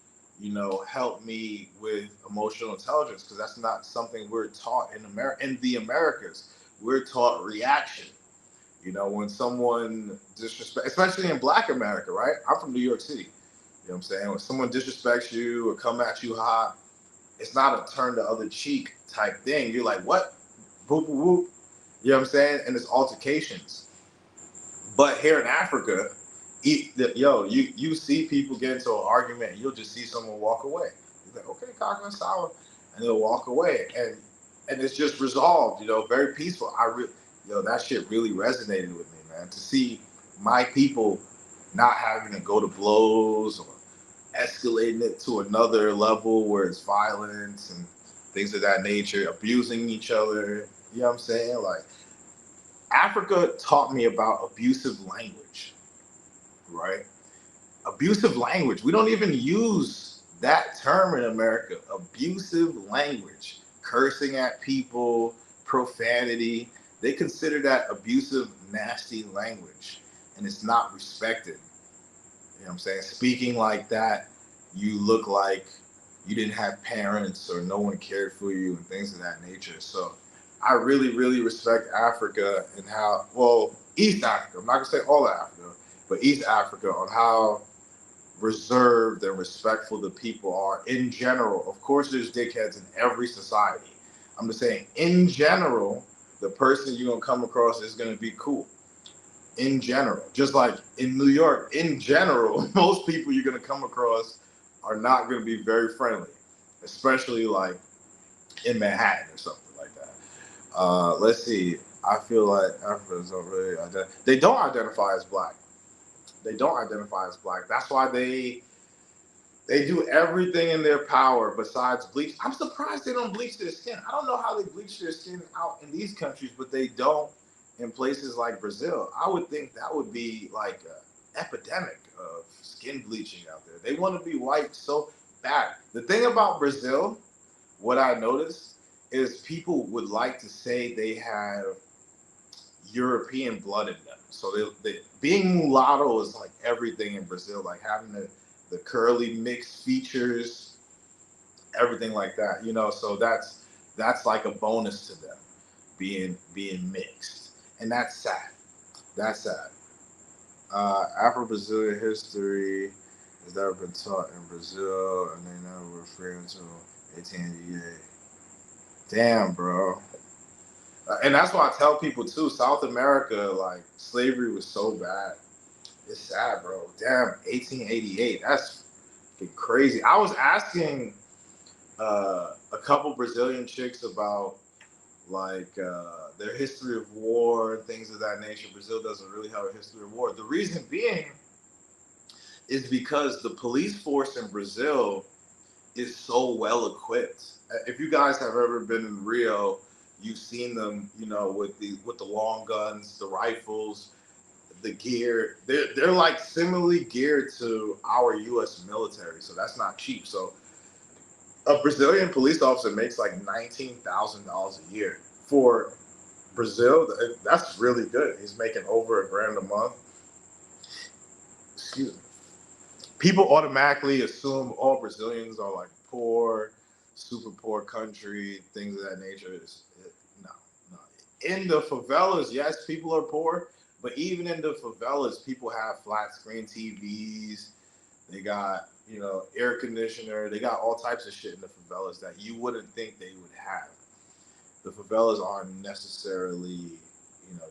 helped me with emotional intelligence because that's not something we're taught in America. In the Americas, we're taught reaction. When someone disrespects, especially in Black America, right? I'm from New York City. You know what I'm saying? When someone disrespects you or come at you hot, it's not a turn the other cheek type thing. You're like, what? Whoop, whoop, whoop. You know what I'm saying? And it's altercations. But here in Africa, you see people get into an argument and you'll just see someone walk away. You're like, okay, cock and sour. And they'll walk away. And it's just resolved, very peaceful. That shit really resonated with me, man. To see my people not having to go to blows or escalating it to another level where it's violence and things of that nature, abusing each other. You know what I'm saying? Like, Africa taught me about abusive language, right? Abusive language. We don't even use that term in America. Abusive language. Cursing at people, profanity. They consider that abusive, nasty language, and it's not respected. You know what I'm saying? Speaking like that, you look like you didn't have parents or no one cared for you and things of that nature. So I really, really respect Africa and East Africa, I'm not gonna say all of Africa, but East Africa, on how reserved and respectful the people are in general. Of course, there's dickheads in every society. I'm just saying, in general, the person you're gonna come across is gonna be cool. In general, just like in New York, in general, most people you're gonna come across are not gonna be very friendly, especially like in Manhattan or something like that. Let's see. I feel like Africans don't really they don't identify as Black. They don't identify as Black. That's why they do everything in their power besides bleach. I'm surprised they don't bleach their skin. I don't know how they bleach their skin out in these countries, but they don't in places like Brazil. I would think that would be like an epidemic of skin bleaching out there. They want to be white so bad. The thing about Brazil, what I noticed, is people would like to say they have European blood in them. So they being mulatto is like everything in Brazil, like having the curly mixed features, everything like that. So that's like a bonus to them, being mixed, and that's sad. That's sad. Afro-Brazilian history has never been taught in Brazil, and they never were free until 1888. Damn, bro. And that's why I tell people too, South America, like, slavery was so bad. It's sad, bro. Damn, 1888. That's fucking crazy. I was asking a couple Brazilian chicks about like their history of war and things of that nature. Brazil doesn't really have a history of war. The reason being is because the police force in Brazil is so well equipped. If you guys have ever been in Rio, you've seen them, with the long guns, the rifles, the gear. They're like similarly geared to our U.S. military, so that's not cheap. So a Brazilian police officer makes like $19,000 a year. For Brazil, that's really good. He's making over $1,000 a month. Excuse me. People automatically assume all Brazilians are like poor, super poor country, things of that nature. No. in the favelas, yes, people are poor, but even in the favelas, people have flat screen TVs. They got, air conditioner. They got all types of shit in the favelas that you wouldn't think they would have. The favelas aren't necessarily,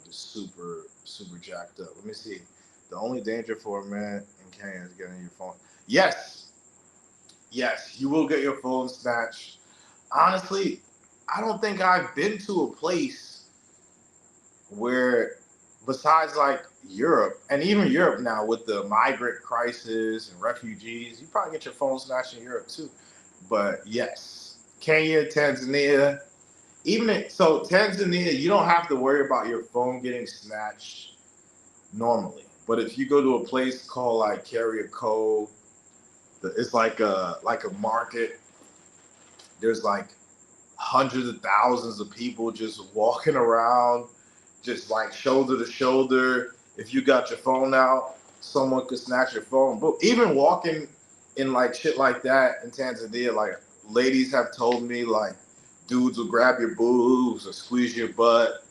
just super, super jacked up. Let me see. The only danger for a man in Kenya is getting your phone. Yes, yes, you will get your phone snatched. Honestly, I don't think I've been to a place where, besides like Europe, and even Europe now with the migrant crisis and refugees, you probably get your phone snatched in Europe too. But yes, Kenya, Tanzania, so Tanzania, you don't have to worry about your phone getting snatched normally. But if you go to a place called like Kariakoo, it's like a market. There's like hundreds of thousands of people just walking around, just like shoulder to shoulder. If you got your phone out, someone could snatch your phone. But even walking in like shit like that in Tanzania, like ladies have told me, like dudes will grab your boobs or squeeze your butt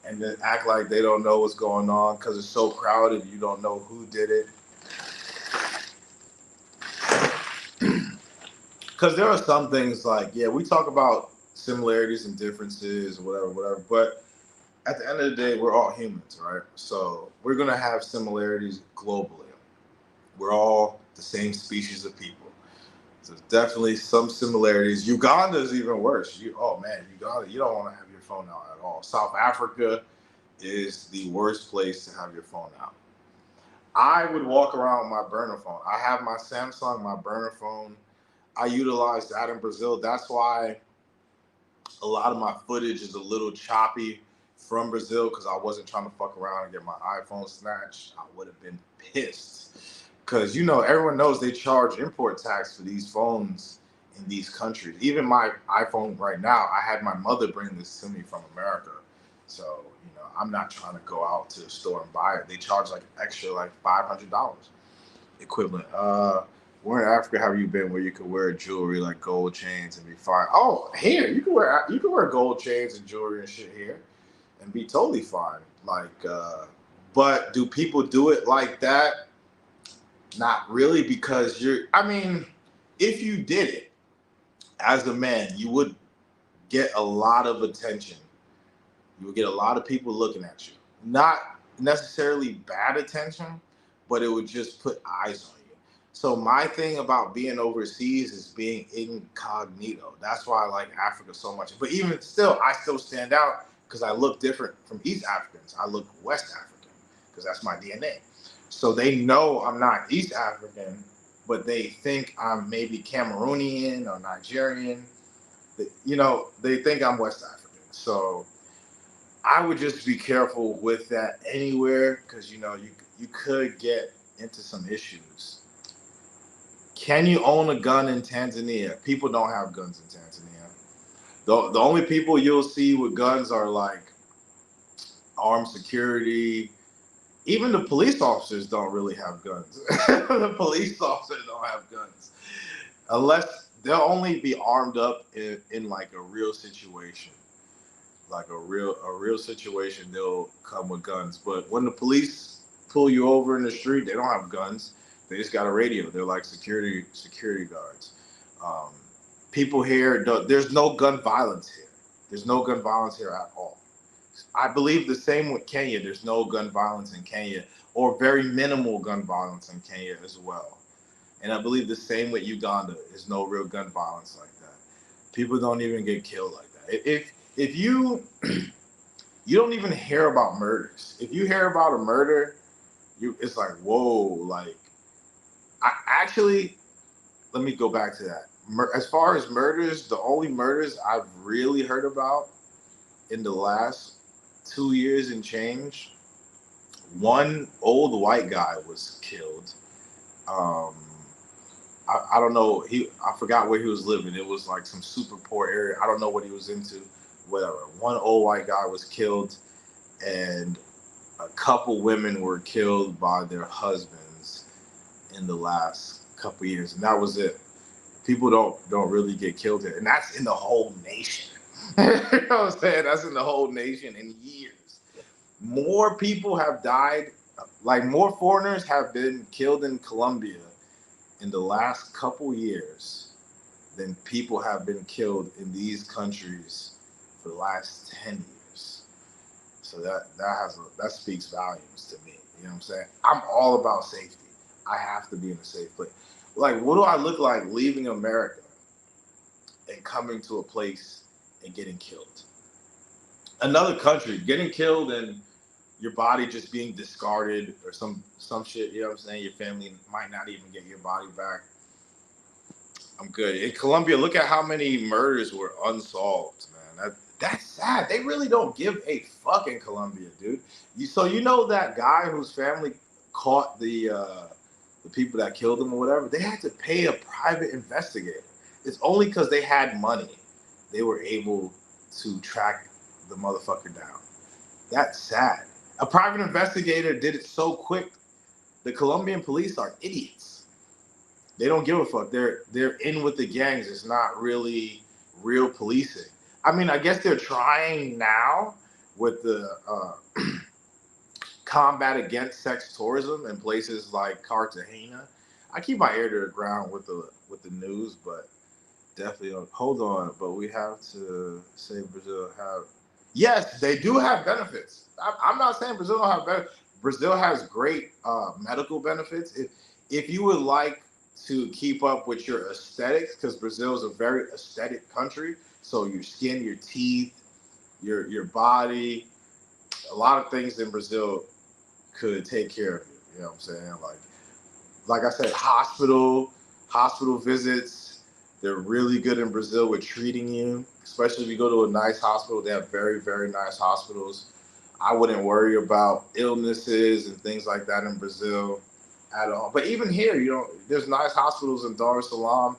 and then act like they don't know what's going on because it's so crowded. You don't know who did it. Because there are some things like, yeah, we talk about similarities and differences, whatever. But at the end of the day, we're all humans, right? So we're going to have similarities globally. We're all the same species of people. So there's definitely some similarities. Uganda is even worse. Uganda, you don't want to have your phone out at all. South Africa is the worst place to have your phone out. I would walk around with my burner phone. I have my Samsung, my burner phone. I utilize that in Brazil. That's why a lot of my footage is a little choppy from Brazil, because I wasn't trying to fuck around and get my iPhone snatched. I would have been pissed. Because, everyone knows they charge import tax for these phones in these countries. Even my iPhone right now, I had my mother bring this to me from America. So, I'm not trying to go out to the store and buy it. They charge like extra, like $500 equivalent. Where in Africa have you been where you could wear jewelry like gold chains and be fine? Oh, here you can wear gold chains and jewelry and shit here, and be totally fine. Like, but do people do it like that? Not really, because if you did it as a man, you would get a lot of attention. You would get a lot of people looking at you. Not necessarily bad attention, but it would just put eyes on you. So my thing about being overseas is being incognito. That's why I like Africa so much. But even still, I still stand out because I look different from East Africans. I look West African because that's my DNA. So they know I'm not East African, but they think I'm maybe Cameroonian or Nigerian. They think I'm West African. So I would just be careful with that anywhere, because you could get into some issues. Can you own a gun in Tanzania? People don't have guns in Tanzania. The only people you'll see with guns are like armed security. Even the police officers don't really have guns. The police officers don't have guns, unless they'll only be armed up in like a real situation. Like a real situation, they'll come with guns. But when the police pull you over in the street, they don't have guns. They just got a radio. They're like security guards. People here, there's no gun violence here. There's no gun violence here at all. I believe the same with Kenya. There's no gun violence in Kenya, or very minimal gun violence in Kenya as well. And I believe the same with Uganda. There's no real gun violence like that. People don't even get killed like that. If you don't even hear about murders. If you hear about a murder, it's like, whoa. Like, let me go back to that. As far as murders, the only murders I've really heard about in the last 2 years and change, one old white guy was killed. I don't know. I forgot where he was living. It was like some super poor area. I don't know what he was into. Whatever. One old white guy was killed, and a couple women were killed by their husbands in the last couple years, and that was it. People don't really get killed here, and that's in the whole nation. You know what I'm saying? That's in the whole nation in years. More people have died, like more foreigners have been killed in Colombia in the last couple years than people have been killed in these countries for the last 10 years. So that speaks volumes to me. You know what I'm saying? I'm all about safety. I have to be in a safe place. Like, what do I look like leaving America and coming to a place and getting killed? Another country, getting killed and your body just being discarded or some shit, you know what I'm saying? Your family might not even get your body back. I'm good. In Colombia, look at how many murders were unsolved, man. That's sad. They really don't give a fuck in Colombia, dude. You know that guy whose family caught the people that killed him or whatever? They had to pay a private investigator. It's only because they had money they were able to track the motherfucker down. That's sad. A private investigator did it so quick. The Colombian police are idiots. They don't give a fuck. They're in with the gangs. It's not really real policing. I mean, I guess they're trying now with the combat against sex tourism in places like Cartagena. I keep my ear to the ground with the news, but definitely don't. Hold on, but we have to say Brazil have. Yes, they do have benefits. I'm not saying Brazil don't have benefits. Brazil has great medical benefits. If you would like to keep up with your aesthetics, because Brazil is a very aesthetic country, so your skin, your teeth, your body, a lot of things in Brazil could take care of you. You know what I'm saying? Like I said, hospital visits, they're really good in Brazil with treating you, especially if you go to a nice hospital. They have very, very nice hospitals. I wouldn't worry about illnesses and things like that in Brazil at all. But even here, there's nice hospitals in Dar es Salaam.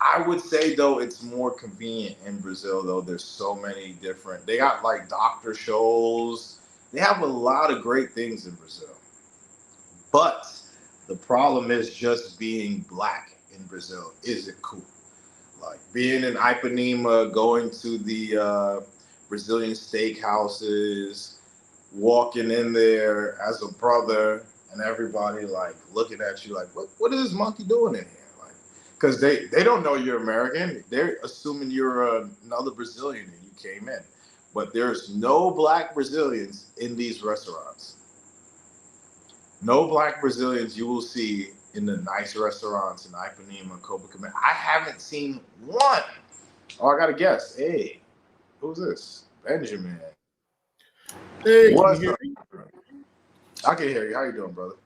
I would say, though, it's more convenient in Brazil, though. There's so many different. They got like doctor shows. They have a lot of great things in Brazil. But the problem is just being black in Brazil isn't cool. Like being in Ipanema, going to the Brazilian steakhouses, walking in there as a brother, and everybody like looking at you like, what is this monkey doing in here? Because they don't know you're American. They're assuming you're another Brazilian and you came in. But there's no black Brazilians in these restaurants. No black Brazilians you will see in the nice restaurants in Ipanema, Copacabana. I haven't seen one. Oh, I got to guess. Hey, who's this? Benjamin. Hey, What's can you up? hear me? I can hear you. How you doing, brother?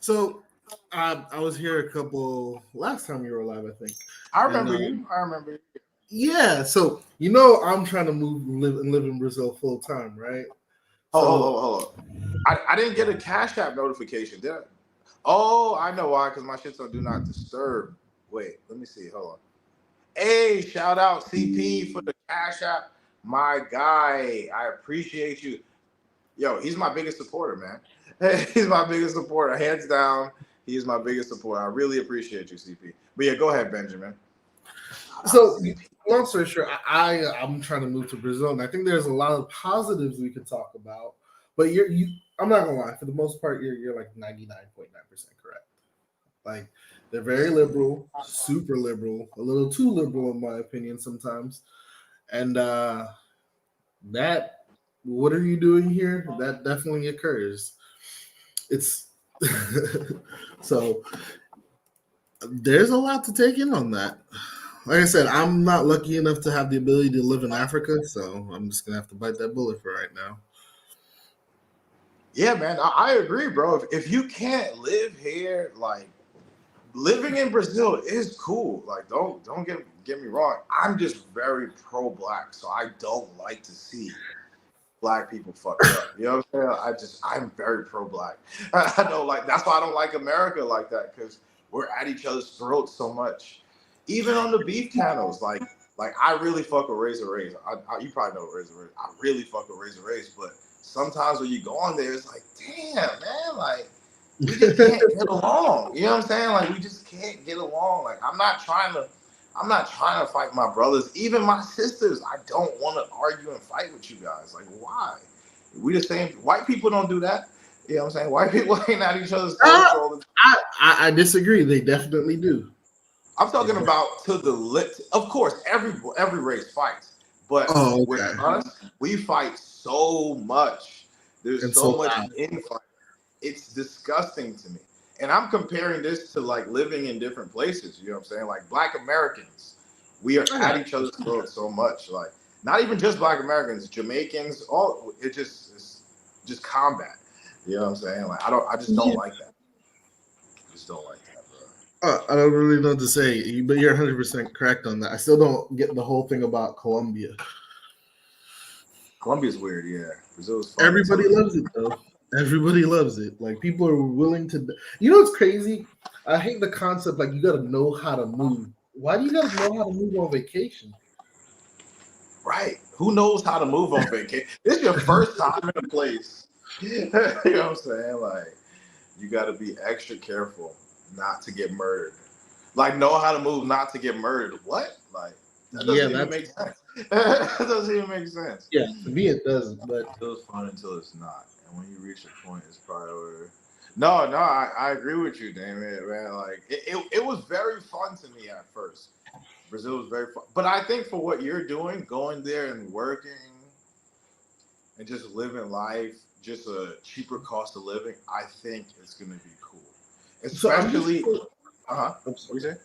So I was here last time you were alive, I think. I remember you. Yeah, so I'm trying to live in Brazil full time, right? Hold on. I didn't get a Cash App notification, did I? Oh, I know why, because my shit's on Do Not Disturb. Wait, let me see. Hold on. Hey, shout out CP for the Cash App. My guy, I appreciate you. Yo, he's my biggest supporter, man. He's my biggest supporter. Hands down, he's my biggest supporter. I really appreciate you, CP. But yeah, go ahead, Benjamin. So, long story short, I'm trying to move to Brazil, and I think there's a lot of positives we can talk about. But I'm not gonna lie, for the most part, you're like 99.9% correct. Like they're very liberal, super liberal, a little too liberal in my opinion sometimes. And that, what are you doing here? That definitely occurs. It's so there's a lot to take in on that. Like I said, I'm not lucky enough to have the ability to live in Africa, so I'm just gonna have to bite that bullet for right now. Yeah, man, I agree, bro. If you can't live here, like living in Brazil is cool. Like, don't get me wrong. I'm just very pro-black, so I don't like to see black people fucked up. You know what I'm saying? I'm very pro-black. I don't like. That's why I don't like America like that, because we're at each other's throats so much. Even on the beef channels, like I really fuck with Razor Rays. You probably know Razor Rays. I really fuck with Razor Rays, but sometimes when you go on there, it's like, damn, man, like we just can't get along. You know what I'm saying? Like we just can't get along. Like I'm not trying I'm not trying to fight my brothers, even my sisters. I don't want to argue and fight with you guys. Like, why? We the same. White people don't do that. You know what I'm saying? White people ain't at each other's throats all the time. I disagree. They definitely do. I'm talking about to the lit. Of course, every race fights, but with us, we fight so much. There's And so so much loud. infight. It's disgusting to me. And I'm comparing this to like living in different places. You know what I'm saying? Like Black Americans, we are at each other's throats so much. Like not even just Black Americans, Jamaicans, all it's just combat. You know what I'm saying? Like I just don't like that. I just don't like that, bro. I don't really know what to say, but you're 100% correct on that. I still don't get the whole thing about Colombia. Colombia's weird, yeah. Brazil's fun. Everybody loves it though. Everybody loves it. Like people are willing to. You know what's crazy? I hate the concept. Like you got to know how to move. Why do you got to know how to move on vacation? Right. Who knows how to move on vacation? This is your first time in a place. You know what I'm saying? Like you got to be extra careful not to get murdered. Like know how to move not to get murdered. What? Like that doesn't even make sense. That doesn't even make sense. Yeah, to me it doesn't. But it was fun until it's not. And when you reach a point, it's probably no. I agree with you, Damien, man. Like it was very fun to me at first. Brazil was very fun, but I think for what you're doing, going there and working and just living life, just a cheaper cost of living, I think it's gonna be cool. Especially, what you say?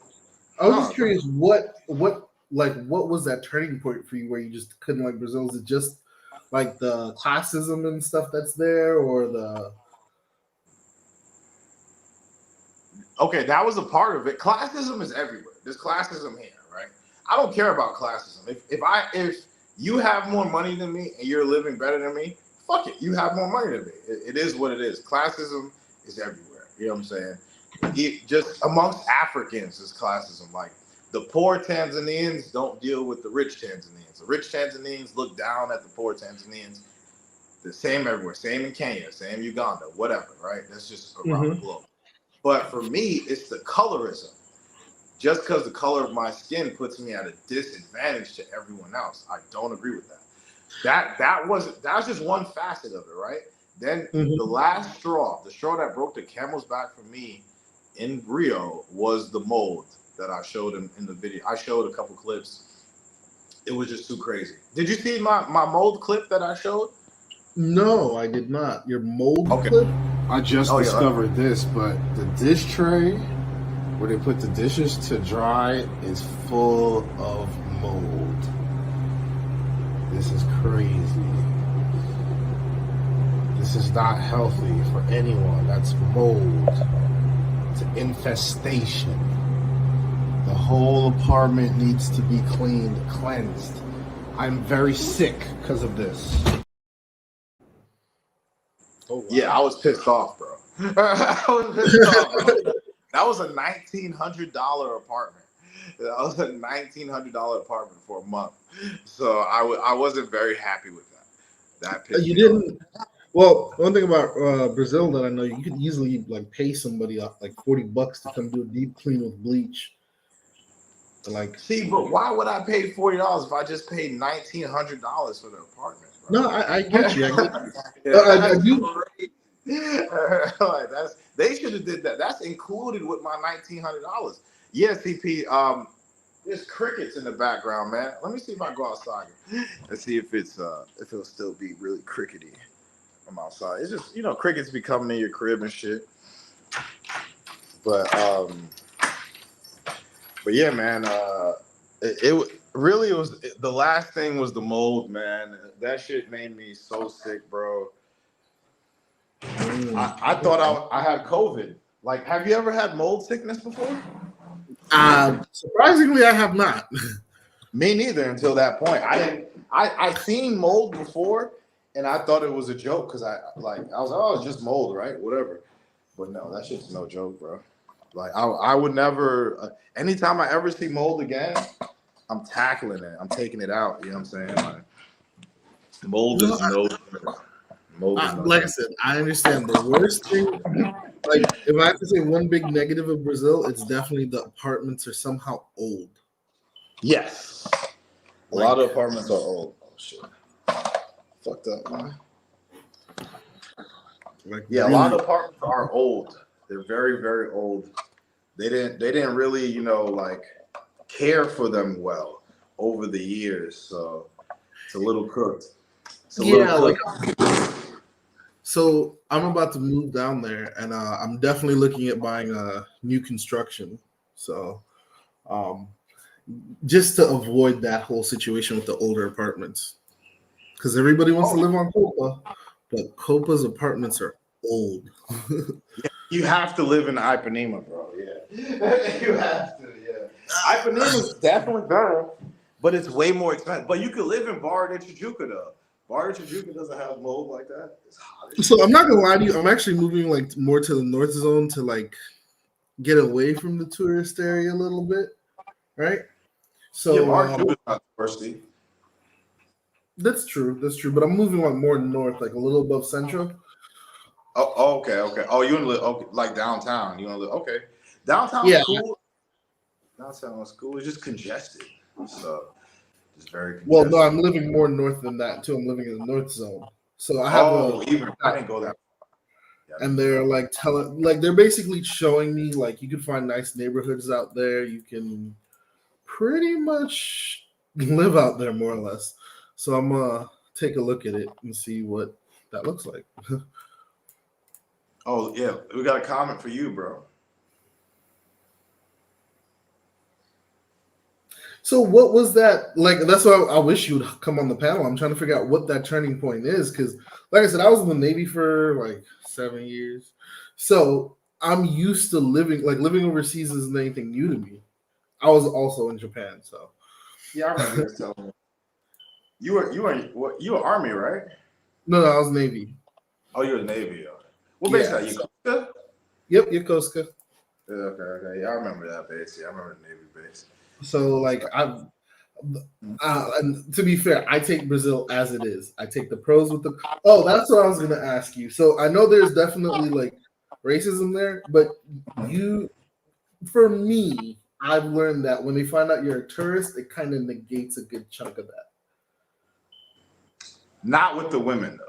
I was just curious, what was that turning point for you where you just couldn't like Brazil? Is it just like the classism and stuff that's there, or the? Okay, that was a part of it. Classism is everywhere. There's classism here, right? I don't care about classism. If you have more money than me and you're living better than me, fuck it. You have more money than me. It is what it is. Classism is everywhere. You know what I'm saying? Just amongst Africans is classism. Like the poor Tanzanians don't deal with the rich Tanzanians. The rich Tanzanians look down at the poor Tanzanians. The same everywhere. Same in Kenya. Same Uganda. Whatever. Right? That's just around the globe. But for me, it's the colorism. Just because the color of my skin puts me at a disadvantage to everyone else, I don't agree with that. That was just one facet of it, right? Then the last straw, the straw that broke the camel's back for me in Rio was the mold that I showed in the video. I showed a couple clips. It was just too crazy. Did you see my mold clip that I showed? No, I did not. Your mold clip? I just discovered this, but the dish tray where they put the dishes to dry is full of mold. This is crazy. This is not healthy for anyone. That's mold. It's an infestation. The whole apartment needs to be cleansed. I'm very sick because of this. Oh, wow. Yeah, I was pissed off, bro. I was pissed off, bro. That was a $1,900 apartment. That was a $1,900 apartment for a month. So I wasn't very happy with that. That pissed you me didn't. off. Well, one thing about Brazil that I know, you could easily like pay somebody like $40 to come do a deep clean with bleach. Like, see, but why would I pay $40 if I just paid $1,900 for the apartment? Bro? No, I get you. I do. Like they should have did that. That's included with my $1,900. Yeah, CP. There's crickets in the background, man. Let me see if I go outside and see if it'll still be really crickety. I'm outside. It's just crickets be coming in your crib and shit. But yeah, man. It really was the last thing was the mold, man. That shit made me so sick, bro. I thought I had COVID. Like, have you ever had mold sickness before? Surprisingly, I have not. Me neither until that point. I seen mold before, and I thought it was a joke because I was like, oh, it's just mold, right? Whatever. But no, that shit's no joke, bro. Like, I would never. Anytime I ever see mold again, I'm tackling it. I'm taking it out. You know what I'm saying? Like, mold is no. Like I said, I understand the worst thing. Like, if I have to say one big negative of Brazil, it's definitely the apartments are somehow old. Yes. A lot of apartments are old. Oh shit. Fucked up, man. Yeah, a lot of apartments are old. They're very, very old. They didn't really, like care for them well over the years. So it's a little cooked. So I'm about to move down there, and I'm definitely looking at buying a new construction. So, just to avoid that whole situation with the older apartments, because everybody wants to live on Copa, but Copa's apartments are old. You have to live in Ipanema, bro. Yeah, you have to. Yeah, Ipanema is definitely better, but it's way more expensive. But you could live in Barra de Tijuca though. Barra de Tijuca doesn't have mold like that. It's hot. So I'm not gonna lie to you. I'm actually moving like more to the north zone to like get away from the tourist area a little bit, right? So yeah, Barra de Tijuca is not touristy. That's true. That's true. But I'm moving like more north, like a little above Central. Oh, okay. Oh, you want to live like downtown? You want to live? Okay, downtown's cool. Downtown was cool. It's just congested. So it's very congested. Well, no, I'm living more north than that too. I'm living in the north zone. So I have I didn't go that far. Yeah, and they're like they're basically showing me like you can find nice neighborhoods out there. You can pretty much live out there more or less. So I'm gonna take a look at it and see what that looks like. Oh yeah, we got a comment for you, bro. So what was that like? That's why I wish you would come on the panel. I'm trying to figure out what that turning point is because, like I said, I was in the Navy for like 7 years, so I'm used to living overseas isn't anything new to me. I was also in Japan, so yeah, I remember you telling me. You were Army, right? No, I was Navy. Oh, you were Navy. What base are you? Yokosuka? Yep, Yokosuka. Yeah, okay. Yeah, I remember that base. Yeah, I remember the Navy base. So, like, and to be fair, I take Brazil as it is. I take the pros with the. Oh, that's what I was gonna ask you. So I know there's definitely like racism there, but for me, I've learned that when they find out you're a tourist, it kind of negates a good chunk of that. Not with the women, though.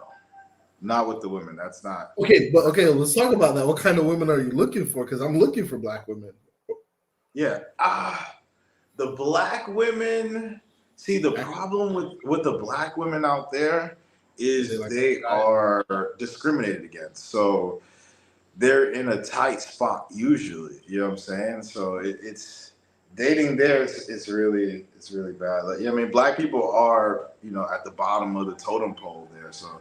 Not with the women. That's not okay. But okay, let's talk about that. What kind of women are you looking for? Because I'm looking for black women. Yeah. The black women. See, the problem with the black women out there is they are discriminated against. So they're in a tight spot usually. You know what I'm saying? So it's dating there. It's really bad. Like, I mean, black people are at the bottom of the totem pole there. So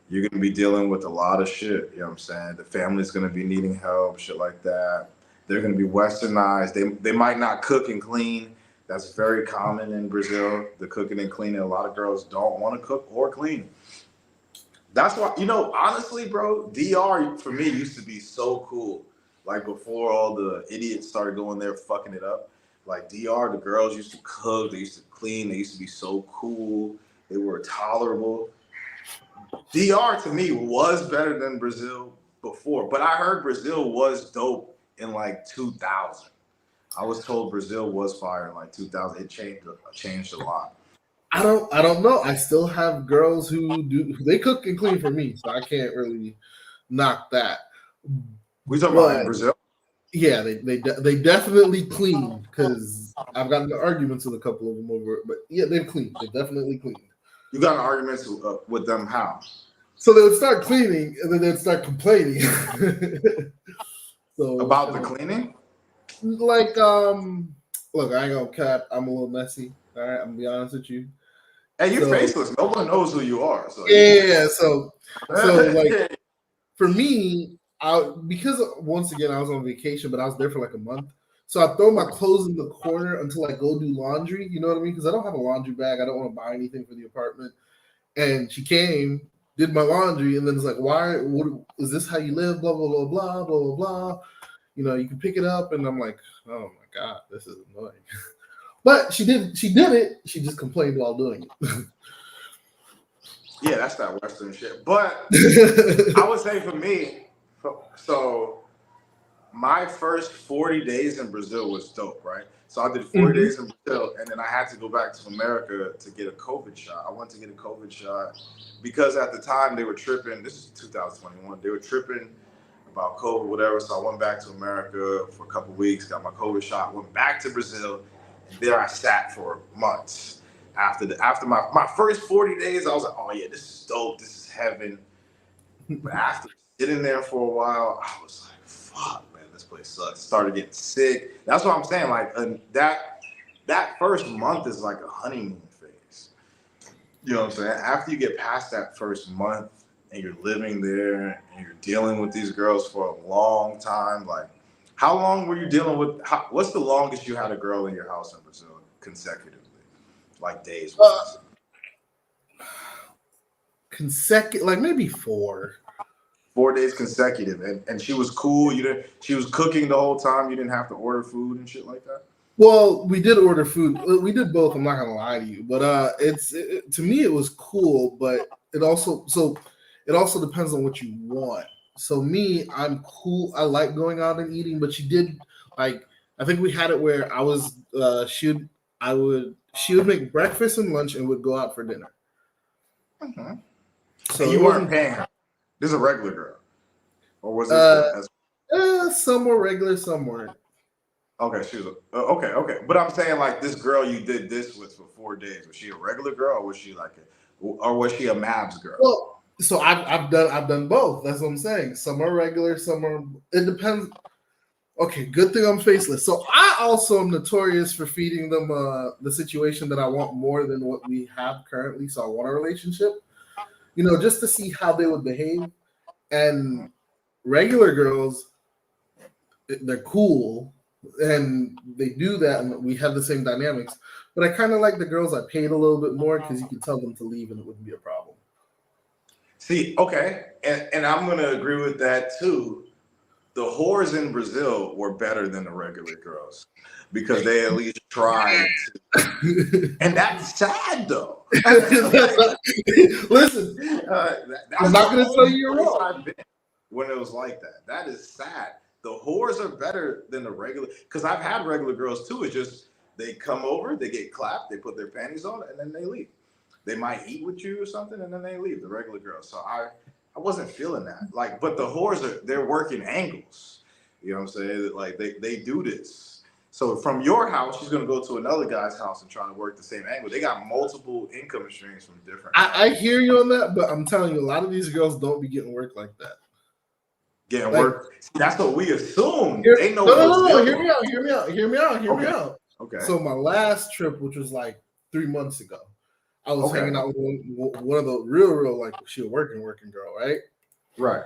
you're gonna be dealing with a lot of shit. You know what I'm saying? The family's gonna be needing help, shit like that. They're gonna be westernized. They might not cook and clean. That's very common in Brazil. The cooking and cleaning. A lot of girls don't want to cook or clean. That's why, honestly, bro, DR for me used to be so cool. Like before all the idiots started going there fucking it up. Like DR, the girls used to cook, they used to clean, they used to be so cool. They were tolerable. DR to me was better than Brazil before, but I heard Brazil was dope in like 2000. I was told Brazil was fire in like 2000. It changed a lot. I don't know. I still have girls who they cook and clean for me, so I can't really knock that. We talking about in Brazil? Yeah, they definitely clean because I've gotten into arguments with a couple of them over it. But yeah, they've cleaned. They definitely cleaned. You got in arguments with them how? So they would start cleaning and then they'd start complaining. So about the cleaning? Like, look, I ain't gonna cap. I'm a little messy. All right, I'm gonna be honest with you. Hey, you're faceless. No one knows who you are. So yeah. So like for me, because once again I was on vacation, but I was there for like a month. So I throw my clothes in the corner until I go do laundry. You know what I mean? Because I don't have a laundry bag. I don't want to buy anything for the apartment. And she came, did my laundry, and then it's like, is this how you live? Blah blah blah blah blah blah blah. You can pick it up, and I'm like, oh my god, this is annoying. But she did it. She just complained while doing it. Yeah, that's that Western shit. But I would say for me, so my first 40 days in Brazil was dope, right? So I did 40 days in Brazil, and then I had to go back to America to get a COVID shot. I went to get a COVID shot because at the time they were tripping. This is 2021. They were tripping about COVID, whatever. So I went back to America for a couple of weeks, got my COVID shot, went back to Brazil, and there I sat for months. After my first 40 days, I was like, oh yeah, this is dope. This is heaven. But after sitting there for a while, I was like, fuck, man, this place sucks. Started getting sick. That's what I'm saying. Like that first month is like a honeymoon phase. You know what I'm saying? After you get past that first month and you're living there and you're dealing with these girls for a long time, like how long were you dealing with? What's the longest you had a girl in your house in Brazil consecutively? Like days? Consecutive, like maybe 4. 4 days consecutive, and she was cool. She was cooking the whole time. You didn't have to order food and shit like that. Well, we did order food. We did both. I'm not gonna lie to you, but to me it was cool. But it also depends on what you want. So me, I'm cool. I like going out and eating. But she did like I think we had it where I was she would make breakfast and lunch and would go out for dinner. Mm-hmm. So and you weren't paying her. This is a regular girl, or was this? Some were regular, some weren't. Okay, she was okay. But I'm saying like this girl you did this with for 4 days. Was she a regular girl, or was she was she a Mavs girl? Well, so I've done both. That's what I'm saying. Some are regular, some are. It depends. Okay, good thing I'm faceless. So I also am notorious for feeding them the situation that I want more than what we have currently. So I want a relationship. Just to see how they would behave. And regular girls, they're cool, and they do that, and we have the same dynamics. But I kind of like the girls I paid a little bit more because you can tell them to leave and it wouldn't be a problem. See, okay, and I'm going to agree with that too. The whores in Brazil were better than the regular girls because they at least tried to. And that's sad, though. Listen, I'm not going to tell you you're wrong. I've been when it was like that. That is sad. The whores are better than the regular, because I've had regular girls too. It's just they come over, they get clapped, they put their panties on, and then they leave. They might eat with you or something, and then they leave. The regular girls. So I wasn't feeling that. Like, but the whores they're working angles. You know what I'm saying? Like they do this. So from your house, she's gonna go to another guy's house and try to work the same angle. They got multiple income streams from different. I hear you on that, but I'm telling you, a lot of these girls don't be getting work like that. Getting work. See, that's what we assume. They know. No. Hear me out. Okay. So my last trip, which was like 3 months ago, I was hanging out with one of the real like she was working girl, right? Right.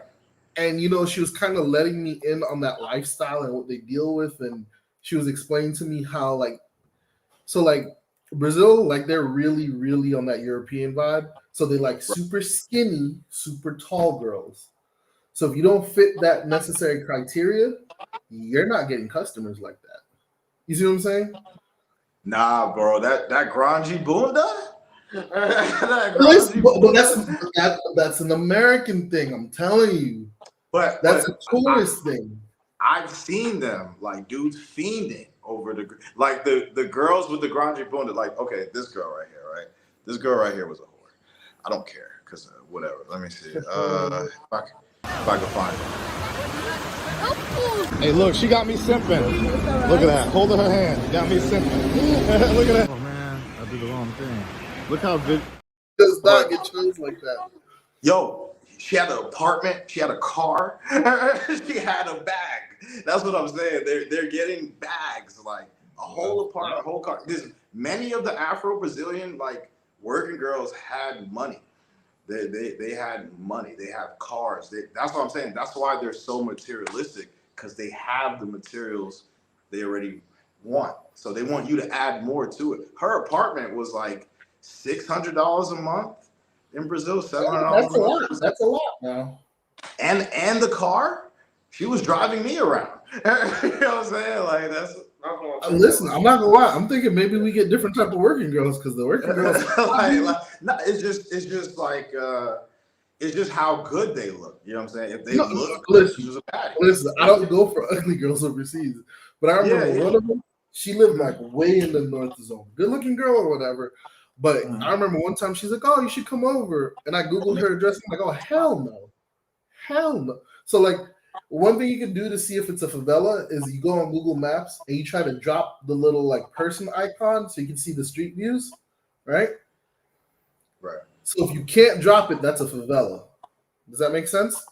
And she was kind of letting me in on that lifestyle and what they deal with, and she was explaining to me how Brazil, like they're really, really on that European vibe. So they like super skinny, super tall girls. So if you don't fit that necessary criteria, you're not getting customers like that. You see what I'm saying? Nah, bro, that grungy bunda. That's an American thing. I'm telling you. But that's a tourist thing. I've seen them like dudes fiending over the girls with the grungy bunda. Like, okay, this girl right here, right? This girl right here was a whore. I don't care because whatever. Let me see. If I can find it. Hey, look, she got me simping. Look at that. Holding her hand. Got me simping. Look at that. Oh, man. I did the wrong thing. Look how big. Does not get chose like that. Yo, she had an apartment. She had a car. She had a bag. That's what I'm saying. They're getting bags, like a whole apartment, a whole car. Many of the Afro-Brazilian like working girls had money. They had money. They have cars. That's what I'm saying. That's why they're so materialistic, because they have the materials they already want. So they want you to add more to it. Her apartment was like $600 a month in Brazil. $700. That's a lot. That's a lot now. And the car, she was driving me around. You know what I'm saying? Like that's. Listen, I'm not gonna lie. I'm thinking maybe we get different type of working girls, because the working girls. No, it's just like It's just how good they look. You know what I'm saying? If they No, look good, listen, she's a baddie. listen. I don't go for ugly girls overseas, but I Yeah, remember yeah. one of them. She lived like way in the north zone, good looking girl or whatever. But I remember one time she's like, "Oh, you should come over," and I googled her address. I'm like, "Oh, hell no, hell no." So like, one thing you can do to see if it's a favela is you go on Google Maps and you try to drop the little like person icon so you can see the street views, right? Right. So if you can't drop it, that's a favela. Does that make sense?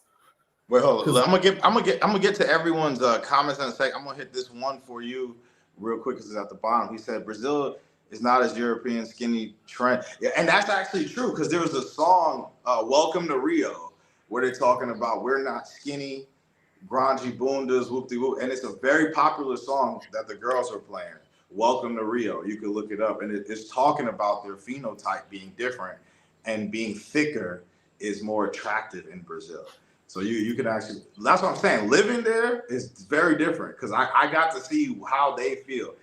Wait, hold on. I'm gonna get to everyone's comments in a sec. I'm gonna hit this one for you real quick because it's at the bottom. He said Brazil is not as European skinny trend. Yeah, and that's actually true because there was a song, "Welcome to Rio," where they're talking about we're not skinny, grungy bundas, whoop de whoop, and it's a very popular song that the girls are playing. "Welcome to Rio." You can look it up, and it's talking about their phenotype being different and being thicker is more attractive in Brazil. So you can actually, that's what I'm saying. Living there is very different because I got to see how they feel.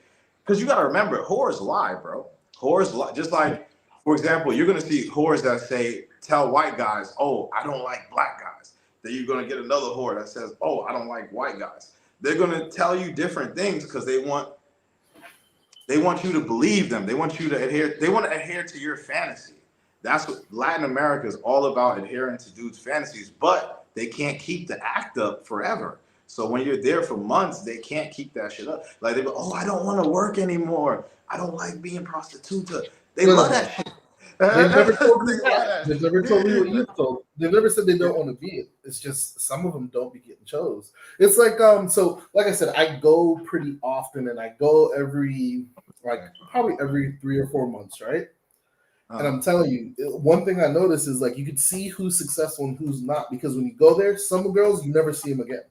Because you got to remember, whores lie, bro. Whores lie. Just like, for example, you're going to see whores that say, tell white guys, oh, I don't like black guys. Then you're going to get another whore that says, oh, I don't like white guys. They're going to tell you different things because they want you to believe them. They want you to adhere. They want to adhere to your fantasy. That's what Latin America is all about, adhering to dudes' fantasies. But they can't keep the act up forever. So when you're there for months, they can't keep that shit up. Like they go, oh, I don't want to work anymore. I don't like being prostituta. They No, love no, that shit. they've never told me They love that. that They've shit. never told me what Yeah, you've told. They've never said they don't want to be it. It's just some of them don't be getting chose. It's like so like I said, I go pretty often and I go every like probably every 3 or 4 months, right? And I'm telling you, one thing I notice is like you can see who's successful and who's not because when you go there, some girls you never see them again,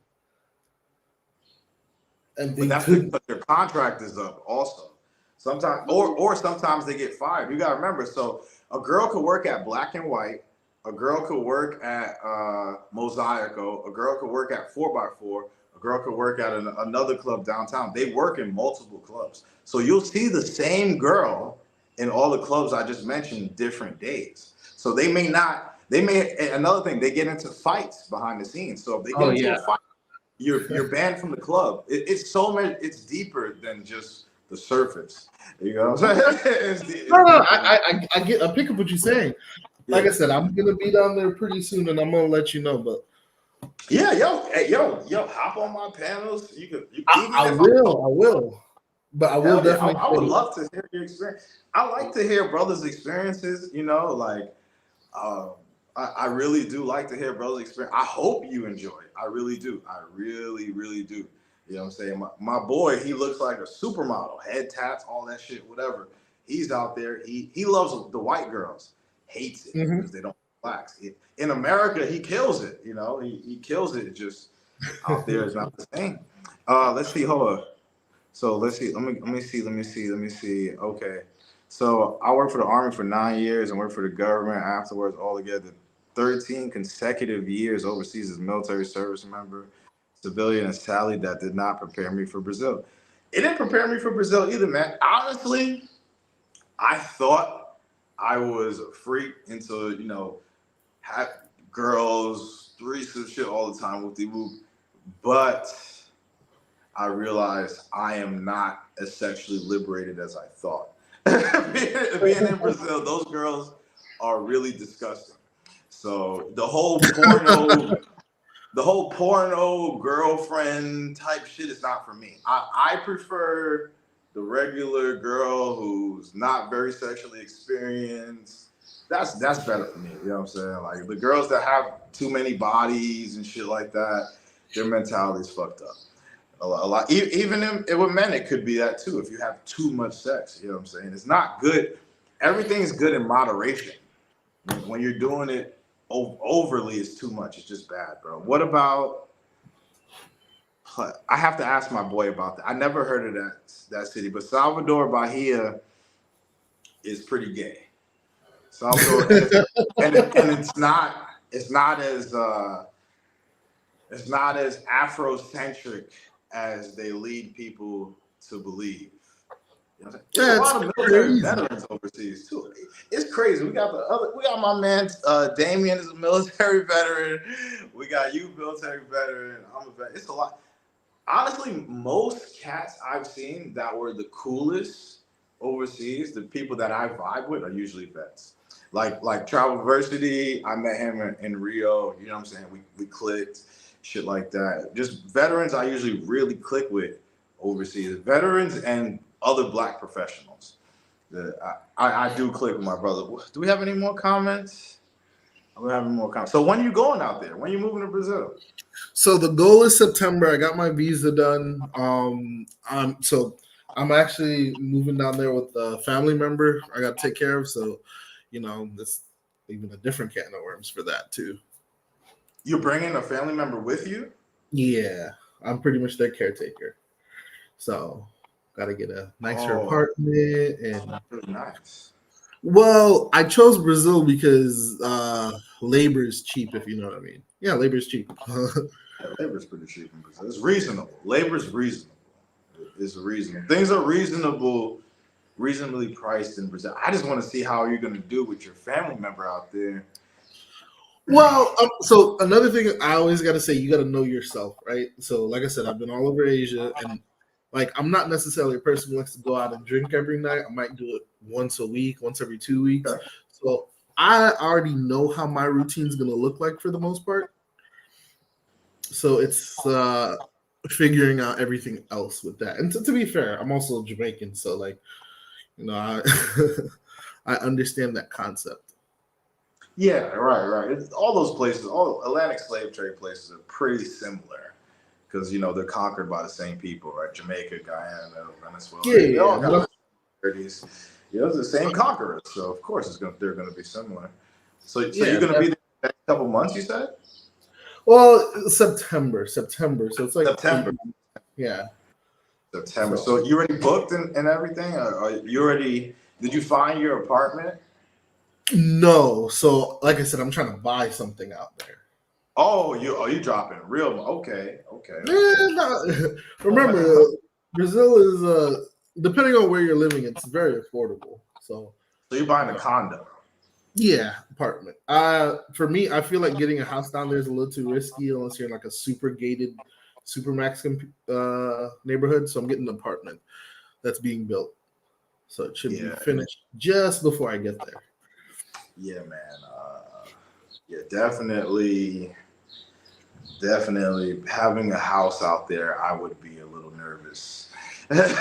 and But they that's could. because their contract is up also. Sometimes or sometimes they get fired. You gotta remember, so a girl could work at Black and White, a girl could work at Mosaico, a girl could work at 4x4, a girl could work at another club downtown. They work in multiple clubs. So you'll see the same girl in all the clubs I just mentioned different days. So they may another thing, they get into fights behind the scenes. So if they get Oh into yeah, a fight, you're banned from the club. It's so much. It's deeper than just the surface. You know what I'm saying? It's no, no, deeper than, I pick up what you're saying. Like I yeah. said, I'm gonna be down there pretty soon, and I'm gonna let you know. But Yeah, yo, hop on my panels. Even I if will, but I will hell yeah, definitely I would say, love to hear your experience. I like to hear brothers' experiences. You know, like um, I really do like to hear brothers' experience. I hope you enjoy it. I really do. I really, really do. You know what I'm saying? My boy, he looks like a supermodel, head tats, all that shit, whatever. He's out there. He loves the white girls, hates it mhm. because they don't like blacks. In America, he kills it. You know, he kills it. Just out there is not the same. Let's see. Hold on. So let's see. Let me see. Okay. So I worked for the Army for 9 years and worked for the government afterwards, altogether 13 consecutive years overseas as a military service member, civilian, and sadly that did not prepare me for Brazil. It didn't prepare me for Brazil either, man. Honestly, I thought I was a freak into, have girls, threesome shit all the time with the whoop. But I realized I am not as sexually liberated as I thought. being in Brazil, those girls are really disgusting. So the whole porno girlfriend type shit is not for me. I prefer the regular girl who's not very sexually experienced. That's better for me. You know what I'm saying? Like the girls that have too many bodies and shit like that, their mentality is fucked up. A lot. Even with men, it could be that too. If you have too much sex, you know what I'm saying? It's not good. Everything is good in moderation. When you're doing it overly, it's too much. It's just bad, bro. What about? I have to ask my boy about that. I never heard of that city, but Salvador Bahia is pretty gay. Salvador, and it's not as Afrocentric as they lead people to believe. You know what I'm saying? It's a That's lot of military crazy. veterans overseas too. It's crazy. We got my man Damien is a military veteran. We got you, military veteran. I'm a veteran. It's a lot. Honestly, most cats I've seen that were the coolest overseas, the people that I vibe with, are usually vets. Like Travelversity, I met him in Rio. You know what I'm saying? We clicked, shit like that. Just veterans, I usually really click with overseas. Veterans and other Black professionals. I do click with my brother. Do we have any more comments? We having more comments. So when are you going out there? When are you moving to Brazil? So the goal is September. I got my visa done. I'm actually moving down there with a family member I got to take care of. So, that's even a different can of worms for that too. You're bringing a family member with you? Yeah, I'm pretty much their caretaker. So, got to get a nicer apartment and. Really nice. Well, I chose Brazil because labor is cheap, if you know what I mean. Yeah, labor is cheap. Yeah, labor's pretty cheap in Brazil. It's reasonable. Labor's reasonable. It's reasonable. Things are reasonably priced in Brazil. I just want to see how you're going to do with your family member out there. Well, so another thing I always got to say, you got to know yourself, right? So, like I said, I've been all over Asia, and I'm not necessarily a person who likes to go out and drink every night. I might do it once a week, once every 2 weeks. Okay. So I already know how my routine is going to look like for the most part. So it's figuring out everything else with that. And to be fair, I'm also Jamaican, so I I understand that concept. Yeah, right. All those places, all Atlantic slave trade places are pretty similar because they're conquered by the same people, right? Jamaica, Guyana, Venezuela. They all got similarities. It's the same conquerors, so of course they're gonna be similar. So you're gonna be there in the next couple months, you said? Well, September. So it's like September. Yeah. September. So you already booked and everything? Or you already? Did you find your apartment? No. So like I said, I'm trying to buy something out there. Oh, you dropping real? Okay. Remember, Brazil is depending on where you're living, it's very affordable. So you're buying a condo? Yeah, apartment. For me, I feel like getting a house down there is a little too risky unless you're in like a super gated, super max neighborhood. So I'm getting an apartment that's being built. So it should be finished just before I get there. Yeah, man. Definitely having a house out there, I would be a little nervous. But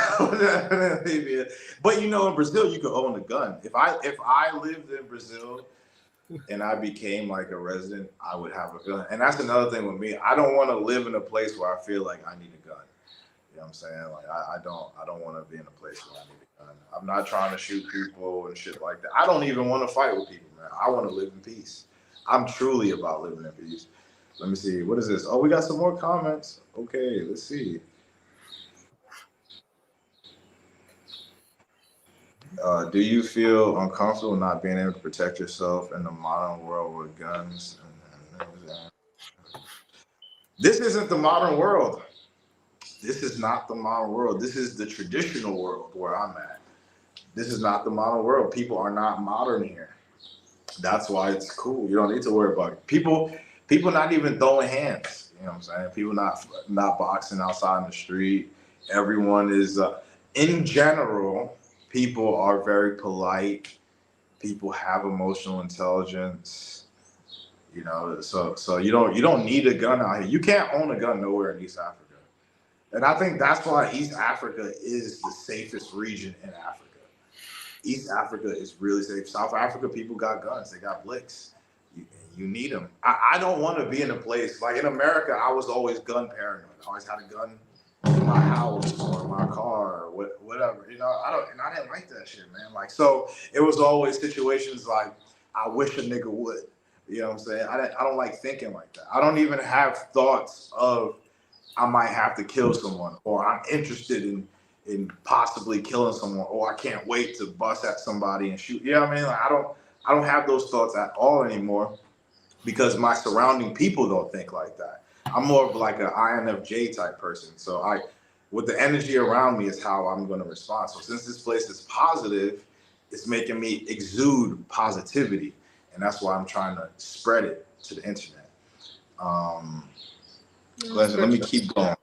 in Brazil, you could own a gun. If I lived in Brazil and I became like a resident, I would have a gun. And that's another thing with me. I don't want to live in a place where I feel like I need a gun. You know what I'm saying? Like I don't want to be in a place where I need a gun. I'm not trying to shoot people and shit like that. I don't even want to fight with people, man. I want to live in peace. I'm truly about living in peace. Let me see. What is this? Oh, we got some more comments. Okay, let's see. Do you feel uncomfortable not being able to protect yourself in the modern world with guns? This isn't the modern world. This is not the modern world. This is the traditional world where I'm at. This is not the modern world. People are not modern here. That's why it's cool. You don't need to worry about it. People not even throwing hands. You know what I'm saying? People not boxing outside in the street. Everyone is, in general, people are very polite. People have emotional intelligence. So you don't need a gun out here. You can't own a gun nowhere in East Africa. And I think that's why East Africa is the safest region in Africa. East Africa is really safe. South Africa, people got guns. They got blicks. You need them. I don't want to be in a place like in America. I was always gun paranoid. I always had a gun in my house or my car or whatever. I didn't like that shit, man. So it was always situations like I wish a nigga would. You know what I'm saying? I don't like thinking like that. I don't even have thoughts of I might have to kill someone or I'm interested in possibly killing someone or I can't wait to bust at somebody and shoot. You know what I mean? I don't have those thoughts at all anymore because my surrounding people don't think like that. I'm more of like an INFJ type person. So with the energy around me is how I'm going to respond. So since this place is positive, it's making me exude positivity, and that's why I'm trying to spread it to the internet. Let me keep going.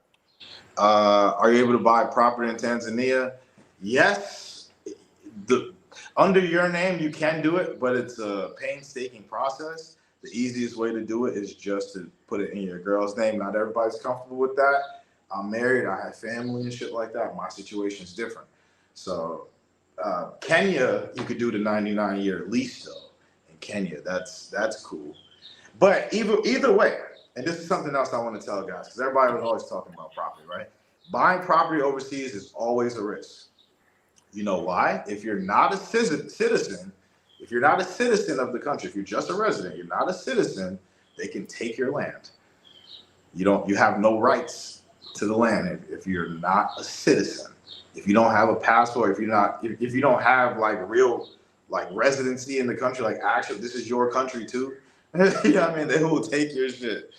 Are you able to buy property in Tanzania? Yes. Under your name, you can do it, but it's a painstaking process. The easiest way to do it is just to put it in your girl's name. Not everybody's comfortable with that. I'm married. I have family and shit like that. My situation's different. So Kenya, you could do the 99-year lease though. In Kenya, that's cool. But either way, and this is something else I want to tell guys, because everybody was always talking about property, right? Buying property overseas is always a risk. You know why? If you're not a citizen, if you're not a citizen of the country, if you're just a resident, you're not a citizen, they can take your land. You have no rights to the land if you're not a citizen. If you don't have a passport, if you don't have like real like residency in the country, like actually this is your country too. You know what I mean? They will take your shit.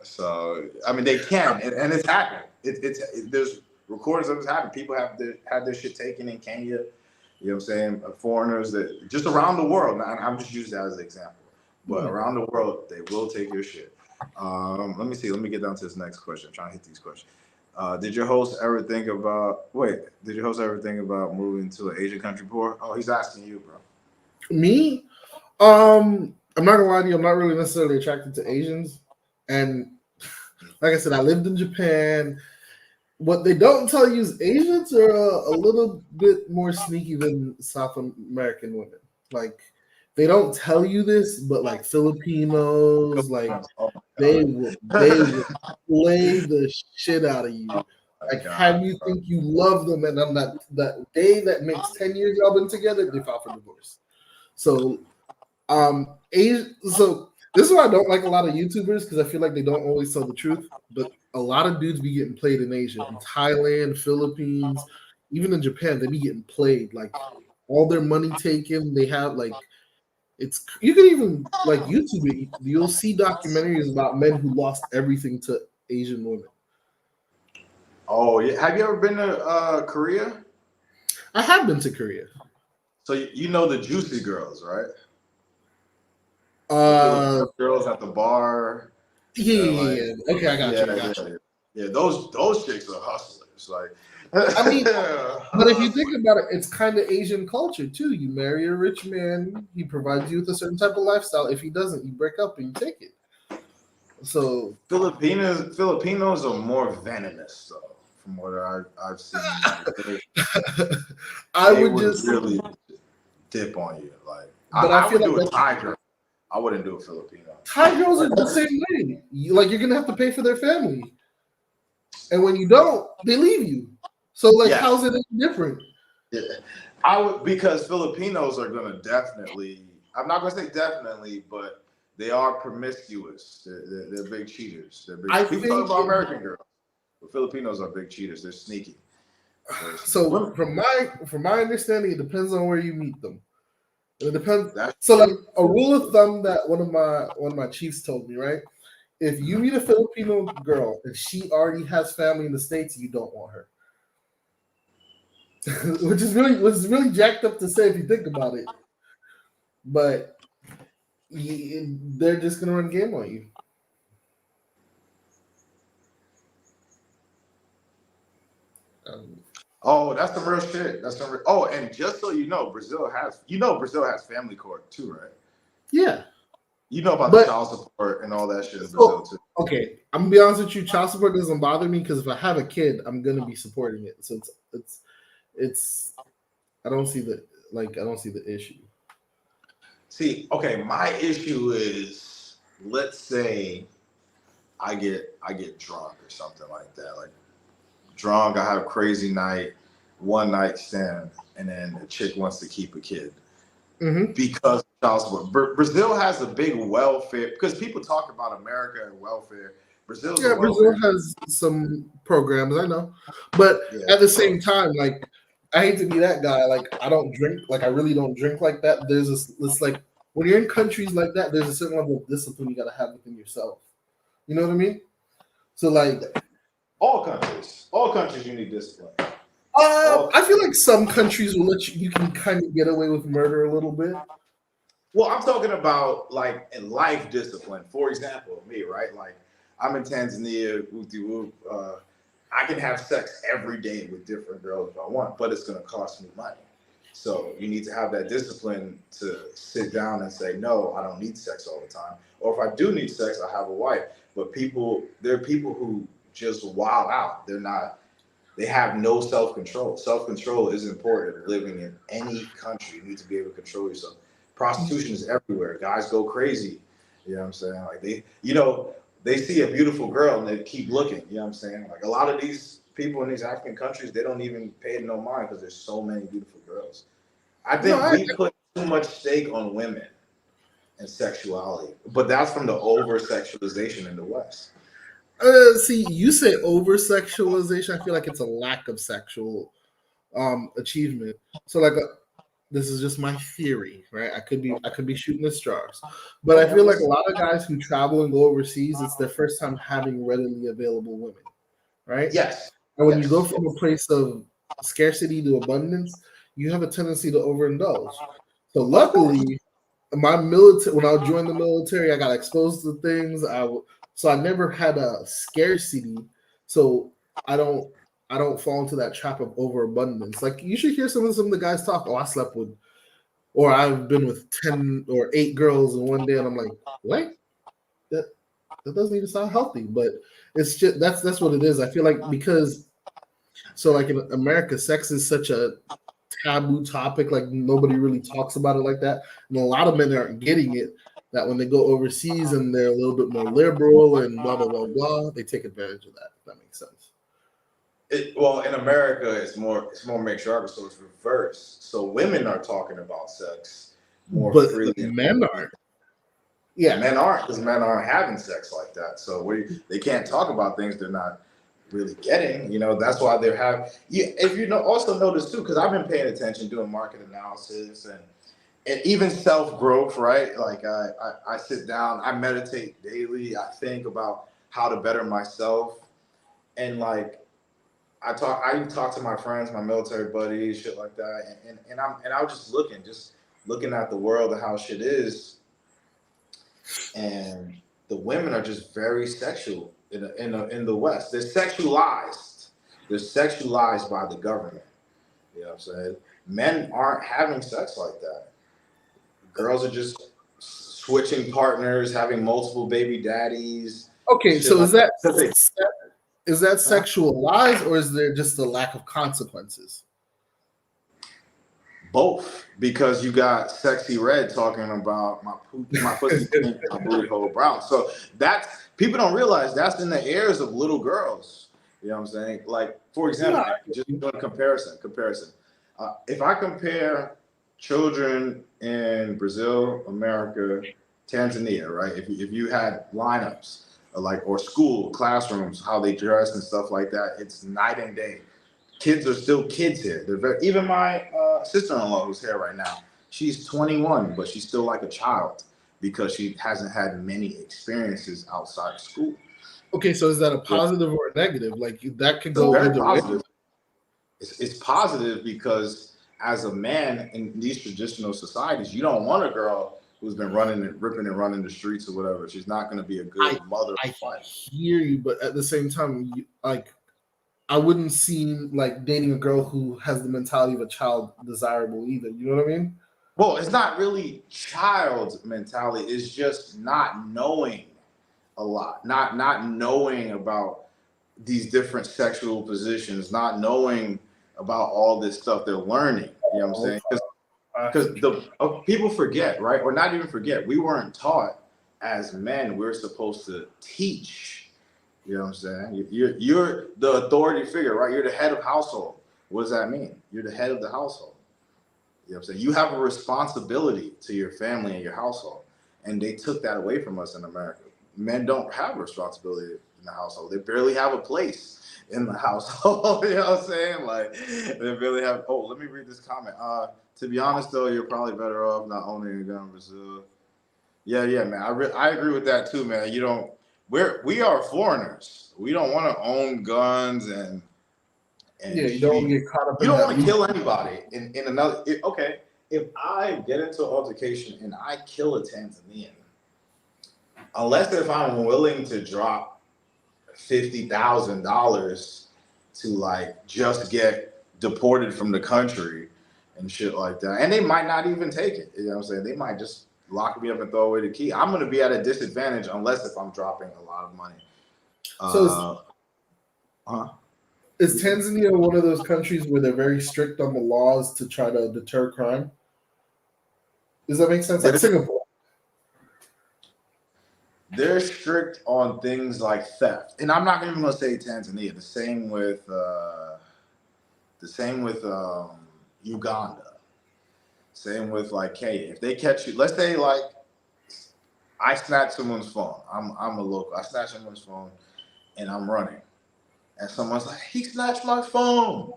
So I mean they can, and it's happened. There's recordings of this happening. People have had their shit taken in Kenya. You know what I'm saying? Foreigners that just around the world. Now, I'm just using that as an example, but around the world they will take your shit. Let me see. Let me get down to this next question. I'm trying to hit these questions. Did your host ever think about moving to an Asian country before? Oh, he's asking you, bro. Me? I'm not gonna lie to you, I'm not really necessarily attracted to Asians. And like I said, I lived in Japan. What they don't tell you is Asians are a little bit more sneaky than South American women. Like they don't tell you this, but like Filipinos, like they will play the shit out of you. Like have you think you love them, and on that day that makes 10 years y'all been together, they file for divorce. So so this is why I don't like a lot of YouTubers, because I feel like they don't always tell the truth. But a lot of dudes be getting played in Asia, in Thailand, Philippines, even in Japan, they be getting played. Like all their money taken. They have like you can even like YouTube it. You'll see documentaries about men who lost everything to Asian women. Oh yeah, have you ever been to Korea? I have been to Korea. So you know the juicy girls, right? Girls at the bar. Yeah. Okay, I got you. Yeah, those chicks are hustlers. Like, I mean, but if you think about it, it's kind of Asian culture too. You marry a rich man, he provides you with a certain type of lifestyle. If he doesn't, you break up and you take it. So Filipinos are more venomous, though, from what I've seen. I would just really dip on you. Like, but I feel would like do a Thai girl. I wouldn't do a Filipino. Thai girls are the same way. You're gonna have to pay for their family, and when you don't, they leave you. So how's it any different? Yeah. I would, because Filipinos are gonna definitely. I'm not gonna say definitely, but they are promiscuous. They're big cheaters. People talk about American girls, but Filipinos are big cheaters. They're sneaky. So from my understanding, it depends on where you meet them. It depends. So like a rule of thumb that one of my chiefs told me, right? If you meet a Filipino girl and she already has family in the States, you don't want her. which is really jacked up to say if you think about it. But they're just gonna run game on you. Oh, that's the real shit. Oh, and just so you know, Brazil has family court too, right? Yeah. You know about the child support and all that shit in Brazil too. Okay, I'm gonna be honest with you. Child support doesn't bother me because if I have a kid, I'm gonna be supporting it. So it's I don't see the issue. See, okay, my issue is, let's say I get drunk or something like that. Like drunk, I have a crazy night, one night stand, and then the chick wants to keep a kid. Mm-hmm. Because of child support. Brazil has a big welfare, because people talk about America and welfare. Brazil has some programs, I know. But at the same time, like, I hate to be that guy. Like, I don't drink. Like, I really don't drink like that. It's like, when you're in countries like that, there's a certain level of discipline you got to have within yourself. You know what I mean? So, like, All countries, you need discipline. I feel like some countries will let you can kind of get away with murder a little bit. Well, I'm talking about like in life discipline. For example, me, right? Like I'm in Tanzania, I can have sex every day with different girls if I want, but it's gonna cost me money. So you need to have that discipline to sit down and say, no, I don't need sex all the time. Or if I do need sex, I have a wife. But there are people who just wild out. They have no self-control. Self-control is important living in any country. You need to be able to control yourself. Prostitution is everywhere. Guys go crazy. You know what I'm saying? Like they see a beautiful girl and they keep looking. You know what I'm saying? Like a lot of these people in these African countries, they don't even pay it no mind because there's so many beautiful girls. I think we put too much stake on women and sexuality, but that's from the over-sexualization in the West. See, you say over sexualization. I feel like it's a lack of sexual achievement. So like this is just my theory, right? I could be shooting the stars, but I feel like a lot of guys who travel and go overseas, it's their first time having readily available women, right? Yes. And when you go from a place of scarcity to abundance, you have a tendency to overindulge. So luckily, my military, when I joined the military, I got exposed to things. So I never had a scarcity. So I don't fall into that trap of overabundance. Like you should hear some of the guys talk. Oh, I slept with, or I've been with 10 or 8 girls in one day, and I'm like, what? That doesn't even sound healthy. But it's just that's what it is. I feel like because so like in America, sex is such a taboo topic. Like nobody really talks about it like that, and a lot of men aren't getting it. That when they go overseas and they're a little bit more liberal and blah blah blah blah, they take advantage of that. If that makes sense. Well, in America, it's more matriarchal, so it's reversed. So women are talking about sex more freely. Men aren't. Yeah, men aren't because men aren't having sex like that. So they can't talk about things they're not really getting. That's why they're having. If you also notice too, because I've been paying attention, doing market analysis and even self growth, right? Like I sit down, I meditate daily, I think about how to better myself, and like. I talk to my friends, my military buddies, shit like that, and I was just looking at the world and how shit is, and the women are just very sexual in the West. They're sexualized. They're sexualized by the government. You know what I'm saying? Men aren't having sex like that. Girls are just switching partners, having multiple baby daddies. Okay, so is that sexualized or is there just a lack of consequences? Both, because you got Sexy Red talking about my pussy pink, my booty hole brown. So that's people don't realize that's in the ears of little girls. You know what I'm saying? Like for example, just doing a comparison. If I compare children in Brazil, America, Tanzania, right? If you had lineups or school classrooms, how they dress and stuff like that, it's night and day. Kids are still kids here. Even my sister-in-law who's here right now, she's 21, but she's still like a child because she hasn't had many experiences outside of school. Okay, so is that a positive or a negative? Like that could go either way. It's positive because as a man in these traditional societies, you don't want a girl who's been ripping and running the streets or whatever. She's not going to be a good mother. I hear you, but at the same time, I wouldn't see like dating a girl who has the mentality of a child desirable either. You know what I mean? Well, it's not really child mentality. It's just not knowing a lot, not knowing about these different sexual positions, not knowing about all this stuff they're learning. You know what I'm saying? Because people forget, right? Or not even forget. We weren't taught as men. We're supposed to teach. You know what I'm saying? You're the authority figure, right? You're the head of household. What does that mean? You're the head of the household. You know what I'm saying? You have a responsibility to your family and your household. And they took that away from us in America. Men don't have a responsibility in the household. They barely have a place in the household. You know what I'm saying? Like they barely have. Oh, let me read this comment. To be honest though, you're probably better off not owning a gun in Brazil. Yeah, man. I agree with that too, man. we are foreigners. We don't want to own guns and You don't shoot. get caught up You in don't that. want to kill anybody in another. Okay, if I get into an altercation and I kill a Tanzanian, unless if I'm willing to drop $50,000 to like just get deported from the country and shit like that, and they might not even take it. You know what I'm saying? They might just lock me up and throw away the key. I'm going to be at a disadvantage unless if I'm dropping a lot of money. Is Tanzania one of those countries where they're very strict on the laws to try to deter crime? Does that make sense? Like Singapore. They're strict on things like theft, and I'm not even going to say Tanzania. The same with Uganda. Same with like Kenya. If they catch you, let's say like I snatch someone's phone. I'm a local. I snatch someone's phone, and I'm running, and someone's like, "He snatched my phone,"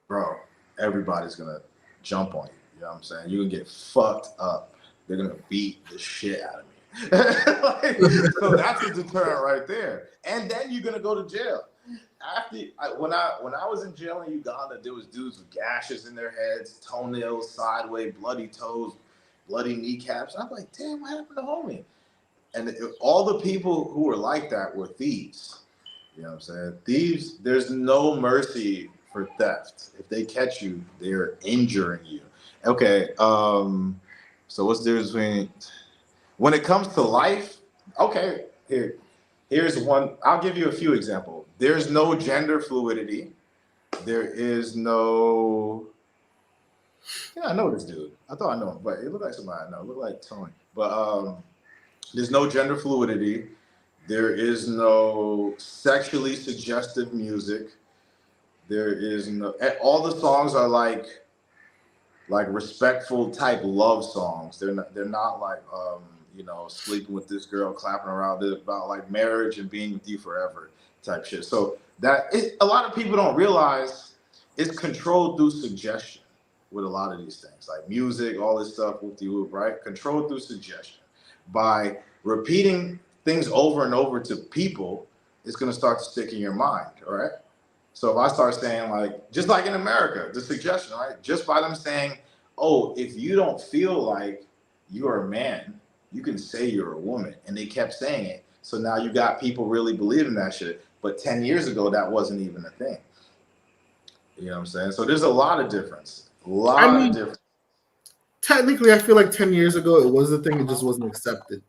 bro. Everybody's gonna jump on you. You know what I'm saying? You're gonna get fucked up. They're gonna beat the shit out of me. So that's a deterrent right there. And then you're gonna go to jail. When I was in jail in Uganda, there was dudes with gashes in their heads, toenails sideways, bloody toes, bloody kneecaps. I'm like, damn, what happened to homie? And all the people who were like that were thieves. You know what I'm saying? Thieves, there's no mercy for theft. If they catch you, they're injuring you. Okay, so what's the difference between when it comes to life? Okay, here's one. I'll give you a few examples. There's no gender fluidity. There is no. Yeah, I know this dude. I thought I know him, but it looked like somebody I know. It looked like Tony. But there's no gender fluidity. There is no sexually suggestive music. There is no. All the songs are like respectful type love songs. They're not like sleeping with this girl, clapping around. They're about like marriage and being with you forever type shit. So a lot of people don't realize it's controlled through suggestion with a lot of these things, like music, all this stuff, whoop-de-whoop, right? Controlled through suggestion. By repeating things over and over to people, it's gonna start to stick in your mind, all right? So if I start saying like, just like in America, the suggestion, right? Just by them saying, oh, if you don't feel like you're a man, you can say you're a woman. And they kept saying it. So now you got people really believing that shit. But 10 years ago, that wasn't even a thing. You know what I'm saying? So there's a lot of difference. Of difference. Technically, I feel like 10 years ago, it was a thing. It just wasn't accepted.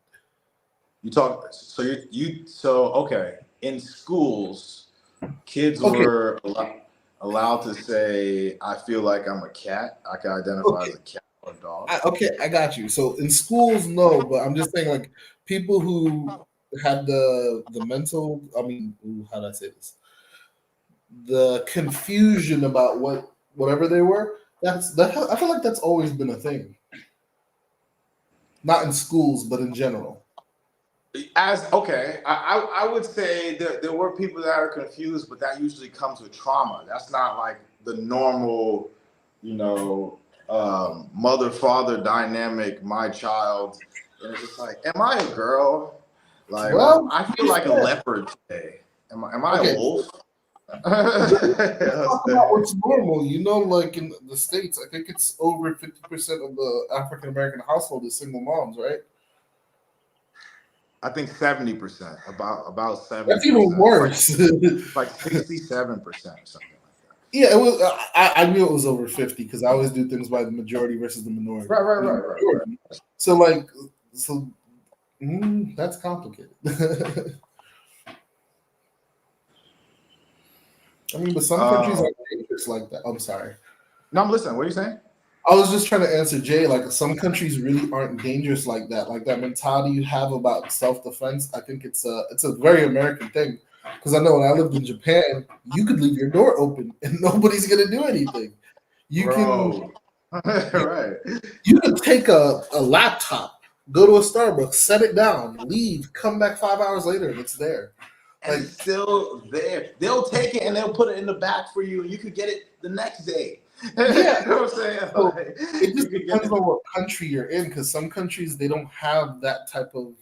Okay. In schools, kids were allowed to say, I feel like I'm a cat. I can identify as a cat or a dog. I got you. So in schools, no, but I'm just saying like people who had the mental, how do I say this? The confusion about whatever they were, I feel like that's always been a thing. Not in schools, but in general. I would say there were people that are confused, but that usually comes with trauma. That's not like the normal, mother-father dynamic, my child. And it's just like, am I a girl? Like, I feel like a leopard today. Am I a wolf? Let's talk about what's normal. Like in the States, I think it's over 50% of the African American household is single moms, right? I think 70%, about 70%. That's even worse. Like 67% or something like that. Yeah, it was. I knew it was over 50 because I always do things by the majority versus the minority. Right. So that's complicated. But some countries are dangerous like that. I'm sorry. No, I'm listening. What are you saying? I was just trying to answer Jay. Like some countries really aren't dangerous like that. Like that mentality you have about self-defense. I think it's a very American thing. Because I know when I lived in Japan, you could leave your door open and nobody's gonna do anything. You can take a laptop, go to a Starbucks, set it down, leave, come back 5 hours later, and it's there. And it's still there. They'll take it and they'll put it in the back for you, and you could get it the next day. Yeah, you know what I'm saying? So it just depends on what country you're in, because some countries they don't have that type of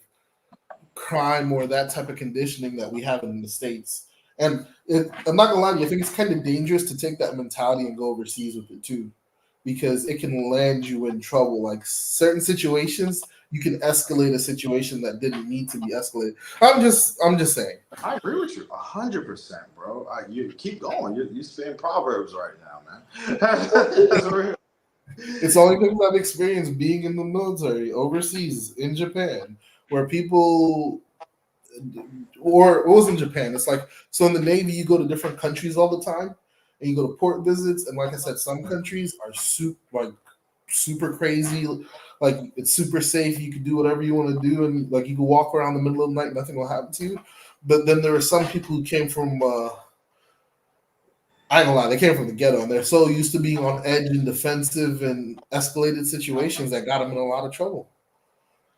crime or that type of conditioning that we have in the States. And I'm not gonna lie to you, I think it's kind of dangerous to take that mentality and go overseas with it too, because it can land you in trouble. Like certain situations, you can escalate a situation that didn't need to be escalated. I'm just saying. I agree with you 100%, bro. You keep going. You spitting proverbs right now, man. That's real. It's only things I've experienced being in the military overseas in Japan, where people, or it was in Japan. It's like, so in the Navy, you go to different countries all the time, and you go to port visits. And like I said, some countries are super crazy. Like it's super safe. You can do whatever you want to do, and like you can walk around in the middle of the night, nothing will happen to you. But then there are some people who came from I ain't gonna lie, they came from the ghetto, and they're so used to being on edge and defensive and escalated situations that got them in a lot of trouble.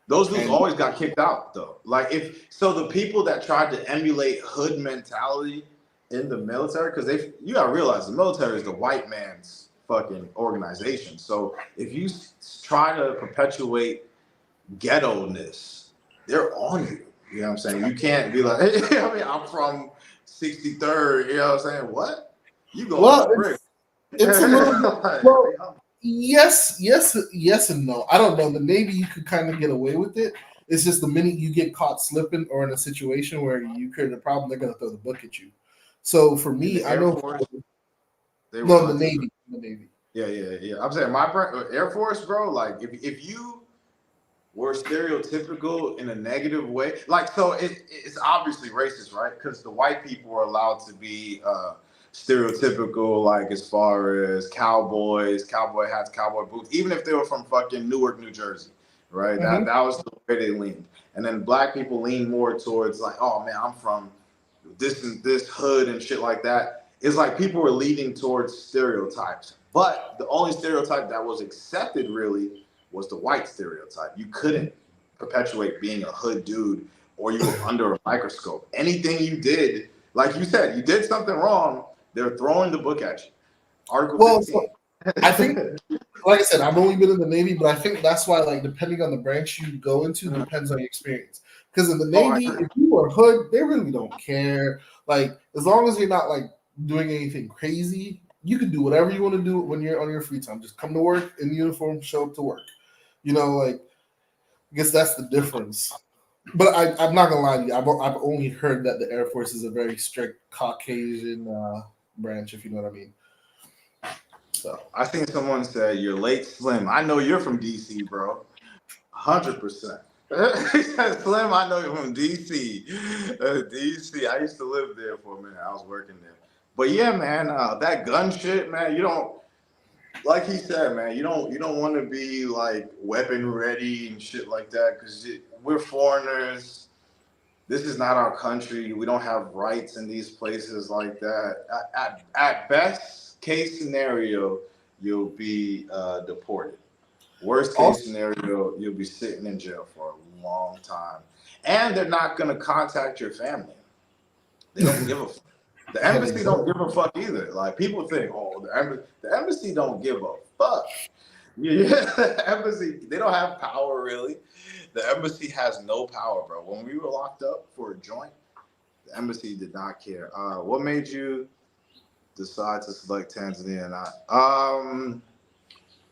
Those dudes And always got kicked out though. Like the people that tried to emulate hood mentality in the military, because you gotta realize the military is the white man's fucking organization. So if you try to perpetuate ghetto-ness, they're on you. You know what I'm saying? You can't be like, hey, I mean, I'm from 63rd. You know what I'm saying? What? You go well, to brick. it's a little bit, well, yes, and no. I don't know. The Navy, you could kind of get away with it. It's just the minute you get caught slipping or in a situation where you create a problem, they're gonna throw the book at you. So for me, I know. No, the Navy. Yeah. I'm saying my Air Force, bro. Like if you were stereotypical in a negative way, like so it's obviously racist, right? Because the white people are allowed to be stereotypical, like as far as cowboys, cowboy hats, cowboy boots, even if they were from fucking Newark, New Jersey, right? Mm-hmm. That was the way they leaned. And then black people lean more towards like, oh man, I'm from this and this hood and shit like that. It's like people were leading towards stereotypes. But the only stereotype that was accepted really was the white stereotype. You couldn't perpetuate being a hood dude or you were under a microscope. Anything you did, like you said, you did something wrong, they're throwing the book at you. Article 15. So I think, like I said, I've only been in the Navy, but I think that's why, like, depending on the branch you go into, depends on your experience. Because in the Navy, if you are hood, they really don't care. Like, as long as you're not like doing anything crazy, you can do whatever you want to do when you're on your free time. Just come to work in uniform, show up to work. You know, like, I guess that's the difference. But I'm not gonna lie to you. I've only heard that the Air Force is a very strict Caucasian branch, if you know what I mean. So I think someone said you're late, Slim. I know you're from DC, bro. 100%. He said, Slim, I know you're from DC. DC. I used to live there for a minute. I was working there. But yeah, man, that gun shit, man. You don't, like he said, man. You don't want to be like weapon ready and shit like that because we're foreigners. This is not our country. We don't have rights in these places like that. At best case scenario, you'll be deported. Worst case scenario, you'll be sitting in jail for a long time. And they're not going to contact your family. They don't give a fuck. The embassy don't give a fuck either. Like, people think, oh, the embassy don't give a fuck. Yeah, the embassy, they don't have power, really. The embassy has no power, bro. When we were locked up for a joint, the embassy did not care. What made you decide to select Tanzania and I?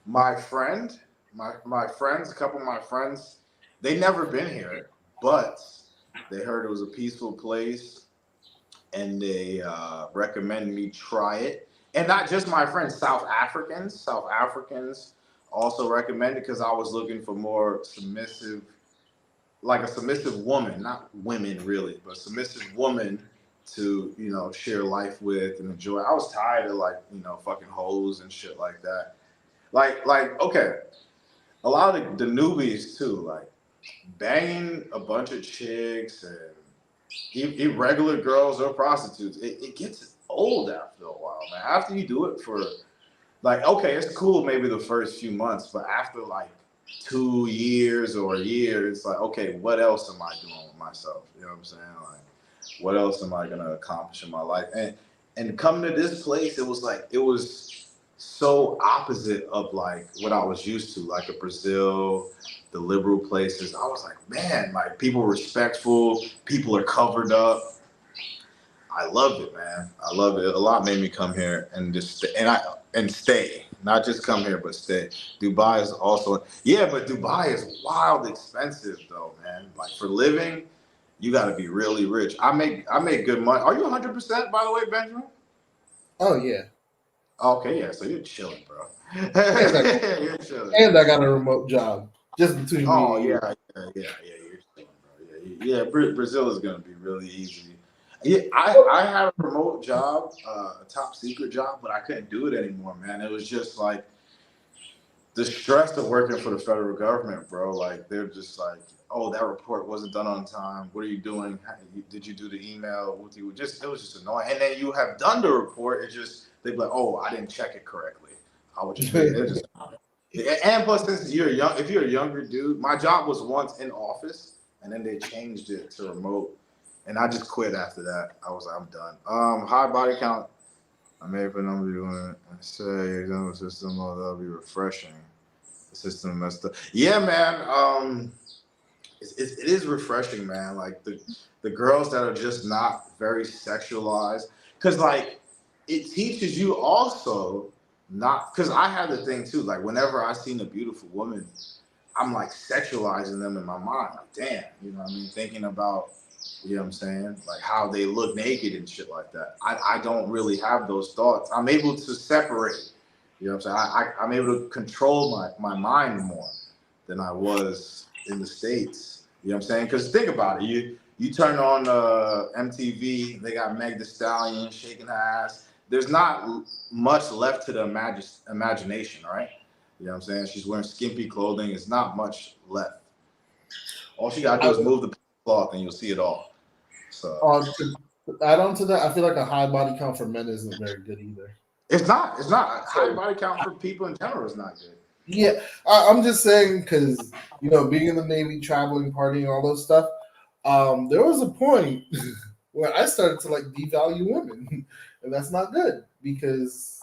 My friend, my friends, a couple of my friends, they never been here, but they heard it was a peaceful place, and they recommended me try it. And not just my friends, South Africans also recommended because I was looking for more submissive, like a submissive woman, not women really, but submissive woman to, you know, share life with and enjoy. I was tired of like, you know, fucking hoes and shit like that. Like, okay, a lot of the newbies too, like banging a bunch of chicks and irregular girls or prostitutes, it gets old after a while, man. After you do it for, like, okay, it's cool maybe the first few months, but after like 2 years or a year, it's like, okay, what else am I doing with myself? You know what I'm saying? Like, what else am I gonna accomplish in my life? And coming to this place, it was so opposite of like what I was used to, like a Brazil, the liberal places. I was like, man, like people are respectful, people are covered up. I loved it, man. I loved it. A lot made me come here and just stay. Not just come here, but stay. Dubai is also but Dubai is wild expensive though, man. Like for living, you got to be really rich. I make good money. Are you 100% by the way, Benjamin? Oh yeah. Okay, yeah. So you're chilling, bro. And You're chilling. I got a remote job. Just between me Oh and you. yeah. You're chilling, bro. Brazil is gonna be really easy. Yeah, I had a remote job, a top secret job, but I couldn't do it anymore, man. It was just like the stress of working for the federal government, bro. Like they're just like, oh, that report wasn't done on time. What are you doing? Did you do the email? It was just annoying. And then you have done the report. It just they'd be like, oh, I didn't check it correctly. I would just and plus since you're young, if you're a younger dude, my job was once in office, and then they changed it to remote, and I just quit after that. I was like, I'm done. High body count. I may put number doing it and say example system, oh, that'll be refreshing. The system messed up. Yeah, man. It is refreshing, man. Like the girls that are just not very sexualized, because like it teaches you also not, because I had the thing too. Like whenever I seen a beautiful woman, I'm like sexualizing them in my mind. Like, damn, you know what I mean? Thinking about, you know what I'm saying? Like how they look naked and shit like that. I don't really have those thoughts. I'm able to separate. You know what I'm saying? I'm able to control my mind more than I was in the States. You know what I'm saying? Because think about it. You turn on MTV, they got Meg Thee Stallion shaking her ass. There's not much left to the imagination, right? You know what I'm saying? She's wearing skimpy clothing. It's not much left. All she got to do is move the cloth and you'll see it all. So To add on to that, I feel like a high body count for men isn't very good either. it's not. High body count for people in general is not good. Yeah, I'm just saying because being in the Navy, traveling, partying, all those stuff. There was a point where I started to like devalue women, and that's not good because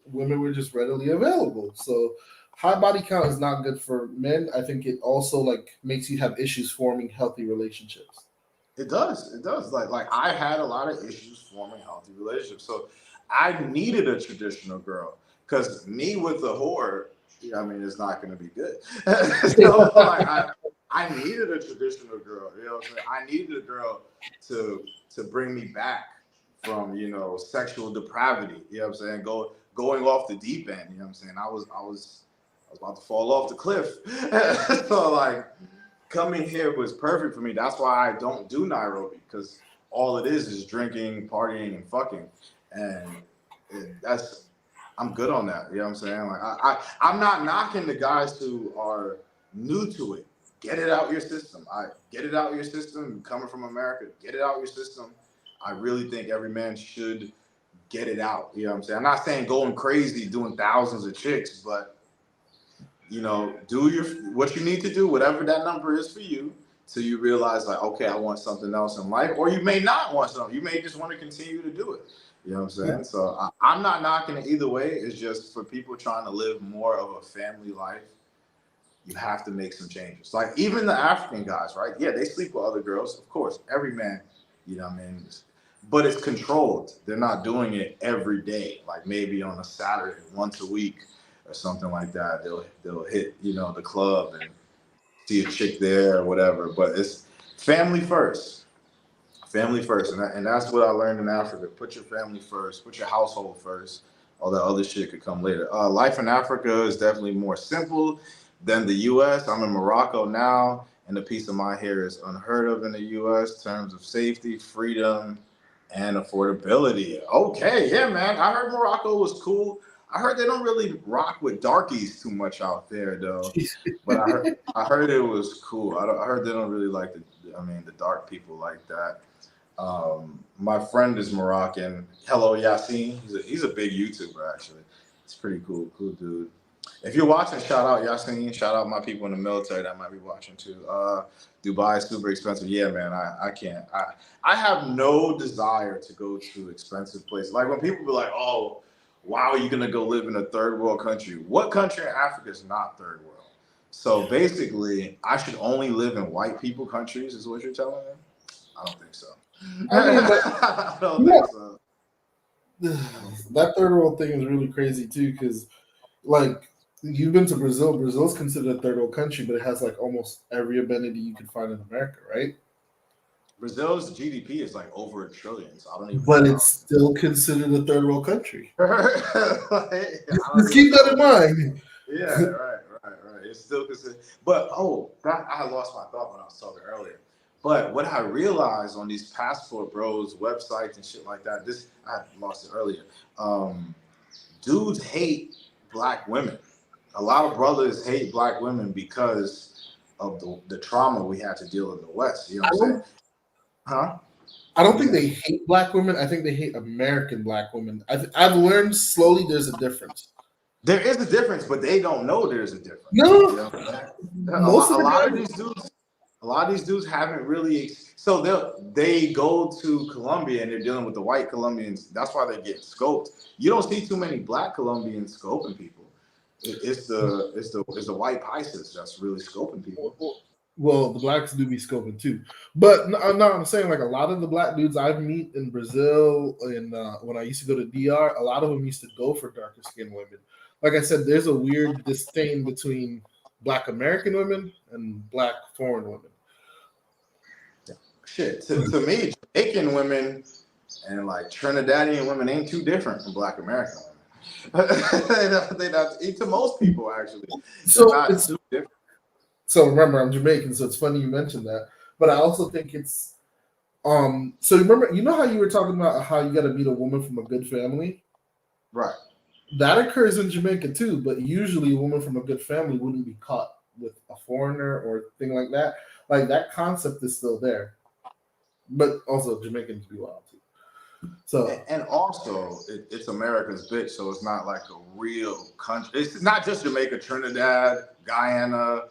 women were just readily available. So high body count is not good for men. I think it also like makes you have issues forming healthy relationships. It does. It does. Like I had a lot of issues forming healthy relationships. So I needed a traditional girl because me with a whore, I mean, it's not going to be good. So like I needed a traditional girl. You know what I'm saying? I needed a girl to bring me back from sexual depravity. You know what I'm saying? Going off the deep end. You know what I'm saying? I was about to fall off the cliff. So like coming here was perfect for me. That's why I don't do Nairobi, because all it is drinking, partying, and fucking, and I'm good on that. You know what I'm saying? Like I'm not knocking the guys who are new to it. Get it out your system. Get it out your system. Coming from America, get it out your system. I really think every man should get it out. You know what I'm saying? I'm not saying going crazy doing thousands of chicks, but do what you need to do, whatever that number is for you, till you realize like, okay, I want something else in life, or you may not want something. You may just want to continue to do it. You know what I'm saying? Yeah. So I'm not knocking it either way. It's just for people trying to live more of a family life, you have to make some changes. Like even the African guys, right? Yeah, they sleep with other girls, of course. Every man, you know what I mean? But it's controlled. They're not doing it every day. Like maybe on a Saturday, once a week, or something like that. They'll hit the club and see a chick there or whatever. But it's family first, and that's what I learned in Africa. Put your family first. Put your household first. All that other shit could come later. Life in Africa is definitely more simple than the U.S. I'm in Morocco now, and the piece of my hair is unheard of in the U.S. in terms of safety, freedom, and affordability. Okay, yeah, man. I heard Morocco was cool. I heard they don't really rock with darkies too much out there, though. But I heard it was cool. I heard they don't really like the dark people like that. My friend is Moroccan. Hello, Yassine. He's a big YouTuber, actually. It's pretty cool dude. If you're watching, shout out Yassine. Shout out my people in the military that might be watching too. Dubai is super expensive. Yeah, man. I can't. I have no desire to go to expensive places. Like when people be like, oh, Why are you gonna go live in a third world country? What country in Africa is not third world? So basically, I should only live in white people countries, is what you're telling me? I don't think so. I mean, but I don't yeah, think so. that third world thing is really crazy too, because like you've been to Brazil. Brazil's considered a third world country, but it has like almost every amenity you could find in America, right? Brazil's GDP is like over $1 trillion, so I don't even know But it's how. still considered a third world country. Like, I Just don't keep even that in know. mind. Yeah, right. It's still considered, but that I lost my thought when I was talking earlier. But what I realized on these passport bros websites and shit like that, this I lost it earlier. Dudes hate black women. A lot of brothers hate black women because of the trauma we had to deal in the West. You know I what I'm saying? don't. Huh? I don't What think you say? they hate black women. I think they hate American black women. I've learned slowly there's a difference. There is a difference, but they don't know there's a difference. You No, know what I'm saying? most of A the lot of guys. these dudes, a lot of these dudes haven't really. So they go to Colombia and they're dealing with the white Colombians. That's why they get scoped. You don't see too many black Colombians scoping people. It's the white Pisces that's really scoping people. Well, the blacks do be scoping too, but no, I'm saying like a lot of the black dudes I've met in Brazil and when I used to go to DR, a lot of them used to go for darker skinned women. Like I said, there's a weird disdain between black American women and black foreign women. Shit, to me, Jamaican women and like Trinidadian women ain't too different from black American women. They not, to most people actually, they're So not it's too different. so remember I'm Jamaican, so it's funny you mentioned that. But I also think it's so remember you know how you were talking about how you gotta meet a woman from a good family? Right. That occurs in Jamaica too, but usually a woman from a good family wouldn't be caught with a foreigner or thing like that. Like that concept is still there. But also Jamaicans be wild too. So And also, it's America's bitch, so it's not like a real country. It's not just Jamaica, Trinidad, Guyana.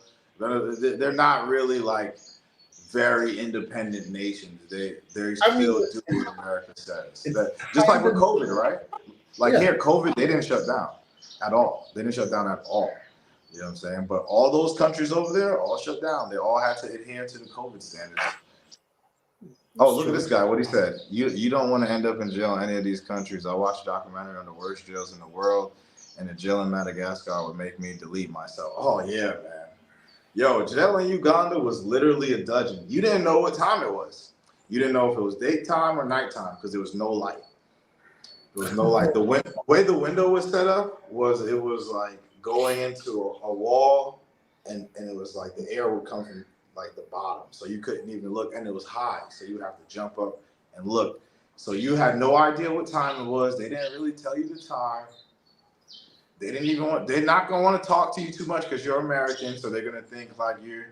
They're not really like very independent nations. They I mean still do what America says. it's That just like kind with of COVID, right? Like yeah. here, COVID, they didn't shut down at all. They didn't shut down at all. You know what I'm saying? But all those countries over there all shut down. They all had to adhere to the COVID standards. Oh, It's look at true. this guy. What he said. You don't want to end up in jail in any of these countries. I watched a documentary on the worst jails in the world, and the jail in Madagascar would make me delete myself. Oh yeah, man. Yo, jail in Uganda was literally a dungeon. You didn't know what time it was. You didn't know if it was daytime or nighttime because there was no light. There was no light. Way the window was set up was it was like going into a wall, and it was like the air would come from like the bottom, so you couldn't even look, and it was high, so you would have to jump up and look. So you had no idea what time it was. They didn't really tell you the time. They didn't even want. They're not gonna want to talk to you too much because you're American, so they're gonna think like you're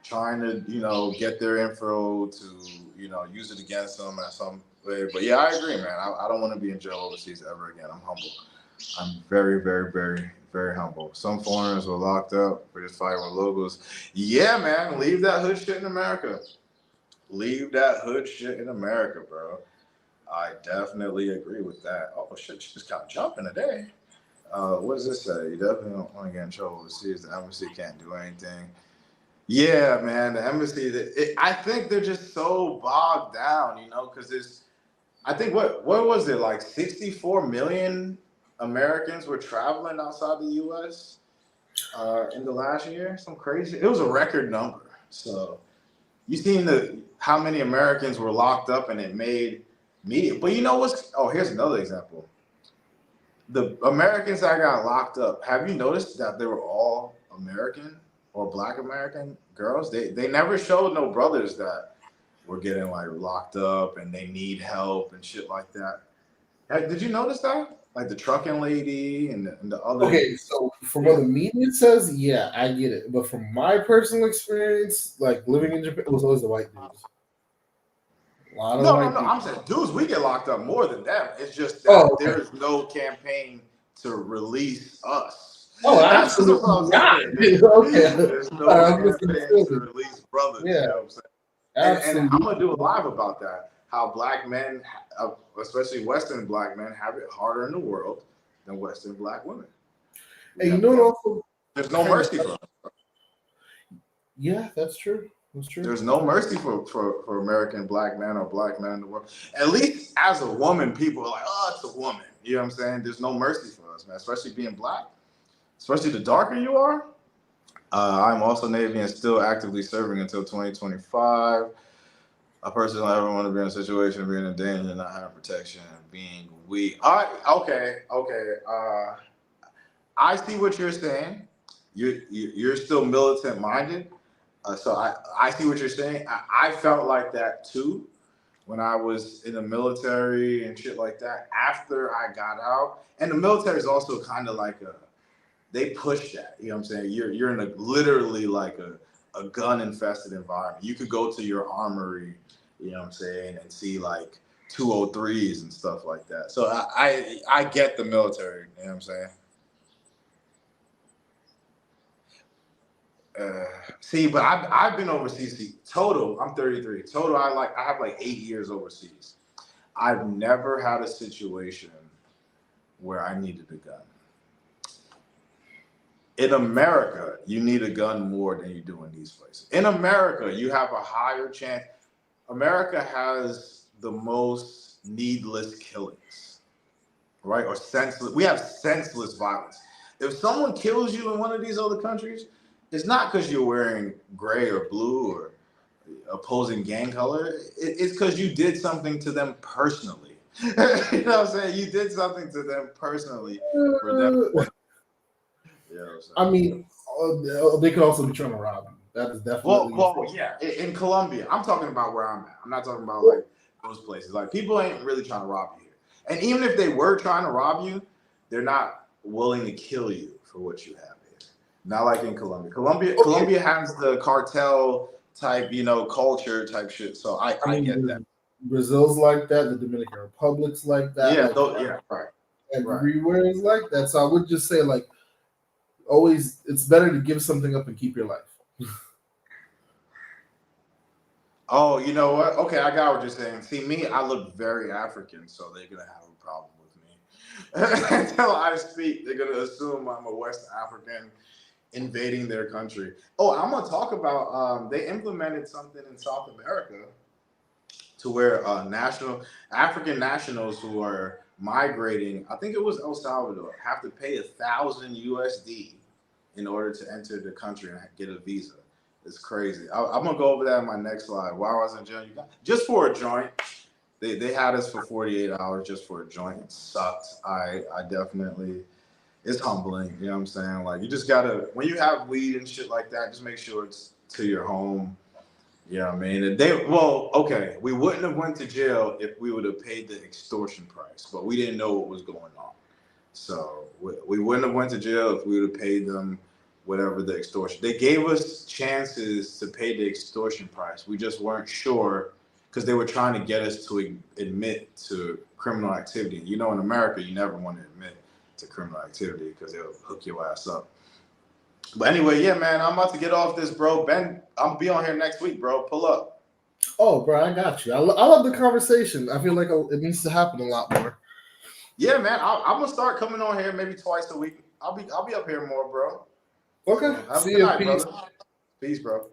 trying to, get their info to, use it against them at some way. But yeah, I agree, man. I don't want to be in jail overseas ever again. I'm humble. I'm very, very, very, very humble. Some foreigners were locked up for just fighting with logos. Yeah, man. Leave that hood shit in America. Leave that hood shit in America, bro. I definitely agree with that. Oh shit, she just got jumping today. What does this say? You definitely don't want to get in trouble overseas. The embassy can't do anything. Yeah, man, the embassy. I think they're just so bogged down, because it's. I think what was it like 64 million Americans were traveling outside the U.S. In the last year. Some crazy. It was a record number. So you seen how many Americans were locked up and it made media. But you know what's? Oh, here's another example. The Americans that got locked up. Have you noticed that they were all American or Black American girls? They never showed no brothers that were getting like locked up and they need help and shit like that. Did you notice that? Like the trucking lady and the other. Okay, so from what the media says, yeah, I get it. But from my personal experience, like living in Japan, it was always the white dudes. A lot of No. white I'm people. saying, dudes, we get locked up more than them. It's just Oh, that okay. there's no campaign to release us. Oh, That's what absolutely I'm not. saying. Okay. There's no I'm campaign to misunderstood. release brothers. You Yeah, know what I'm saying? And I'm absolutely. gonna do a live about that. How black men, especially Western black men, have it harder in the world than Western black women. And you know what also? There's no mercy for us. Yeah, that's true. That's true. There's no mercy for American black men or black men in the world. At least as a woman, people are like, oh, it's a woman. You know what I'm saying? There's no mercy for us, man, especially being black. Especially the darker you are. I'm also Navy and still actively serving until 2025. A person don't ever want to be in a situation of being in danger, not having protection, being weak. All right, okay. I see what you're saying. You're still militant minded. So I see what you're saying. I felt like that too when I was in the military and shit like that. After I got out, and the military is also kind of like they push that. You know what I'm saying? You're in a literally like a gun infested environment. You could go to your armory, you know what I'm saying, and see like 203s and stuff like that. So I get the military. You know what I'm saying? See, but I've been overseas. See, total, I'm 33. Total, I have like 8 years overseas. I've never had a situation where I needed a gun. In America, you need a gun more than you do in these places. In America, you have a higher chance. America has the most needless killings, right? Or senseless. We have senseless violence. If someone kills you in one of these other countries, it's not because you're wearing gray or blue or opposing gang color. It's because you did something to them personally. You know what I'm saying? You did something to them personally for them. You know what I'm saying? I mean, they could also be trying to rob you. That is definitely. Well, yeah. In Colombia, I'm talking about where I'm at. I'm not talking about like those places. Like people ain't really trying to rob you here. And even if they were trying to rob you, they're not willing to kill you for what you have here. Not like in Colombia. Colombia has the cartel type, culture type shit. So I get that. Brazil's like that. The Dominican Republic's like that. Yeah, right. Everywhere is like that. So I would just say, like, always, it's better to give something up and keep your life. Oh, you know what? Okay, I got what you're saying. See, me, I look very African, so they're gonna have a problem with me. Until I speak, they're gonna assume I'm a West African invading their country. Oh, I'm gonna talk about they implemented something in South America to where African nationals who are migrating, I think it was El Salvador, have to pay $1,000 USD in order to enter the country and get a visa. It's crazy. I'm gonna go over that in my next slide. Why I was in jail? Just for a joint. They had us for 48 hours just for a joint. It sucked. I definitely. It's humbling, you know what I'm saying? Like, you just gotta, when you have weed and shit like that, just make sure it's to your home. You know what I mean? We wouldn't have went to jail if we would have paid the extortion price, but we didn't know what was going on. So we wouldn't have went to jail if we would have paid them whatever the extortion. They gave us chances to pay the extortion price. We just weren't sure because they were trying to get us to admit to criminal activity. You know, in America, you never want to admit to criminal activity because they'll hook your ass up. But anyway, yeah, man, I'm about to get off this, bro. Ben, I'll be on here next week, bro. Pull up. Oh, bro, I got you. I love the conversation. I feel like it needs to happen a lot more. Yeah, man, I'm gonna start coming on here maybe twice a week. I'll be up here more, bro. Okay. Have a See good you. night, Peace. brother. Peace, bro.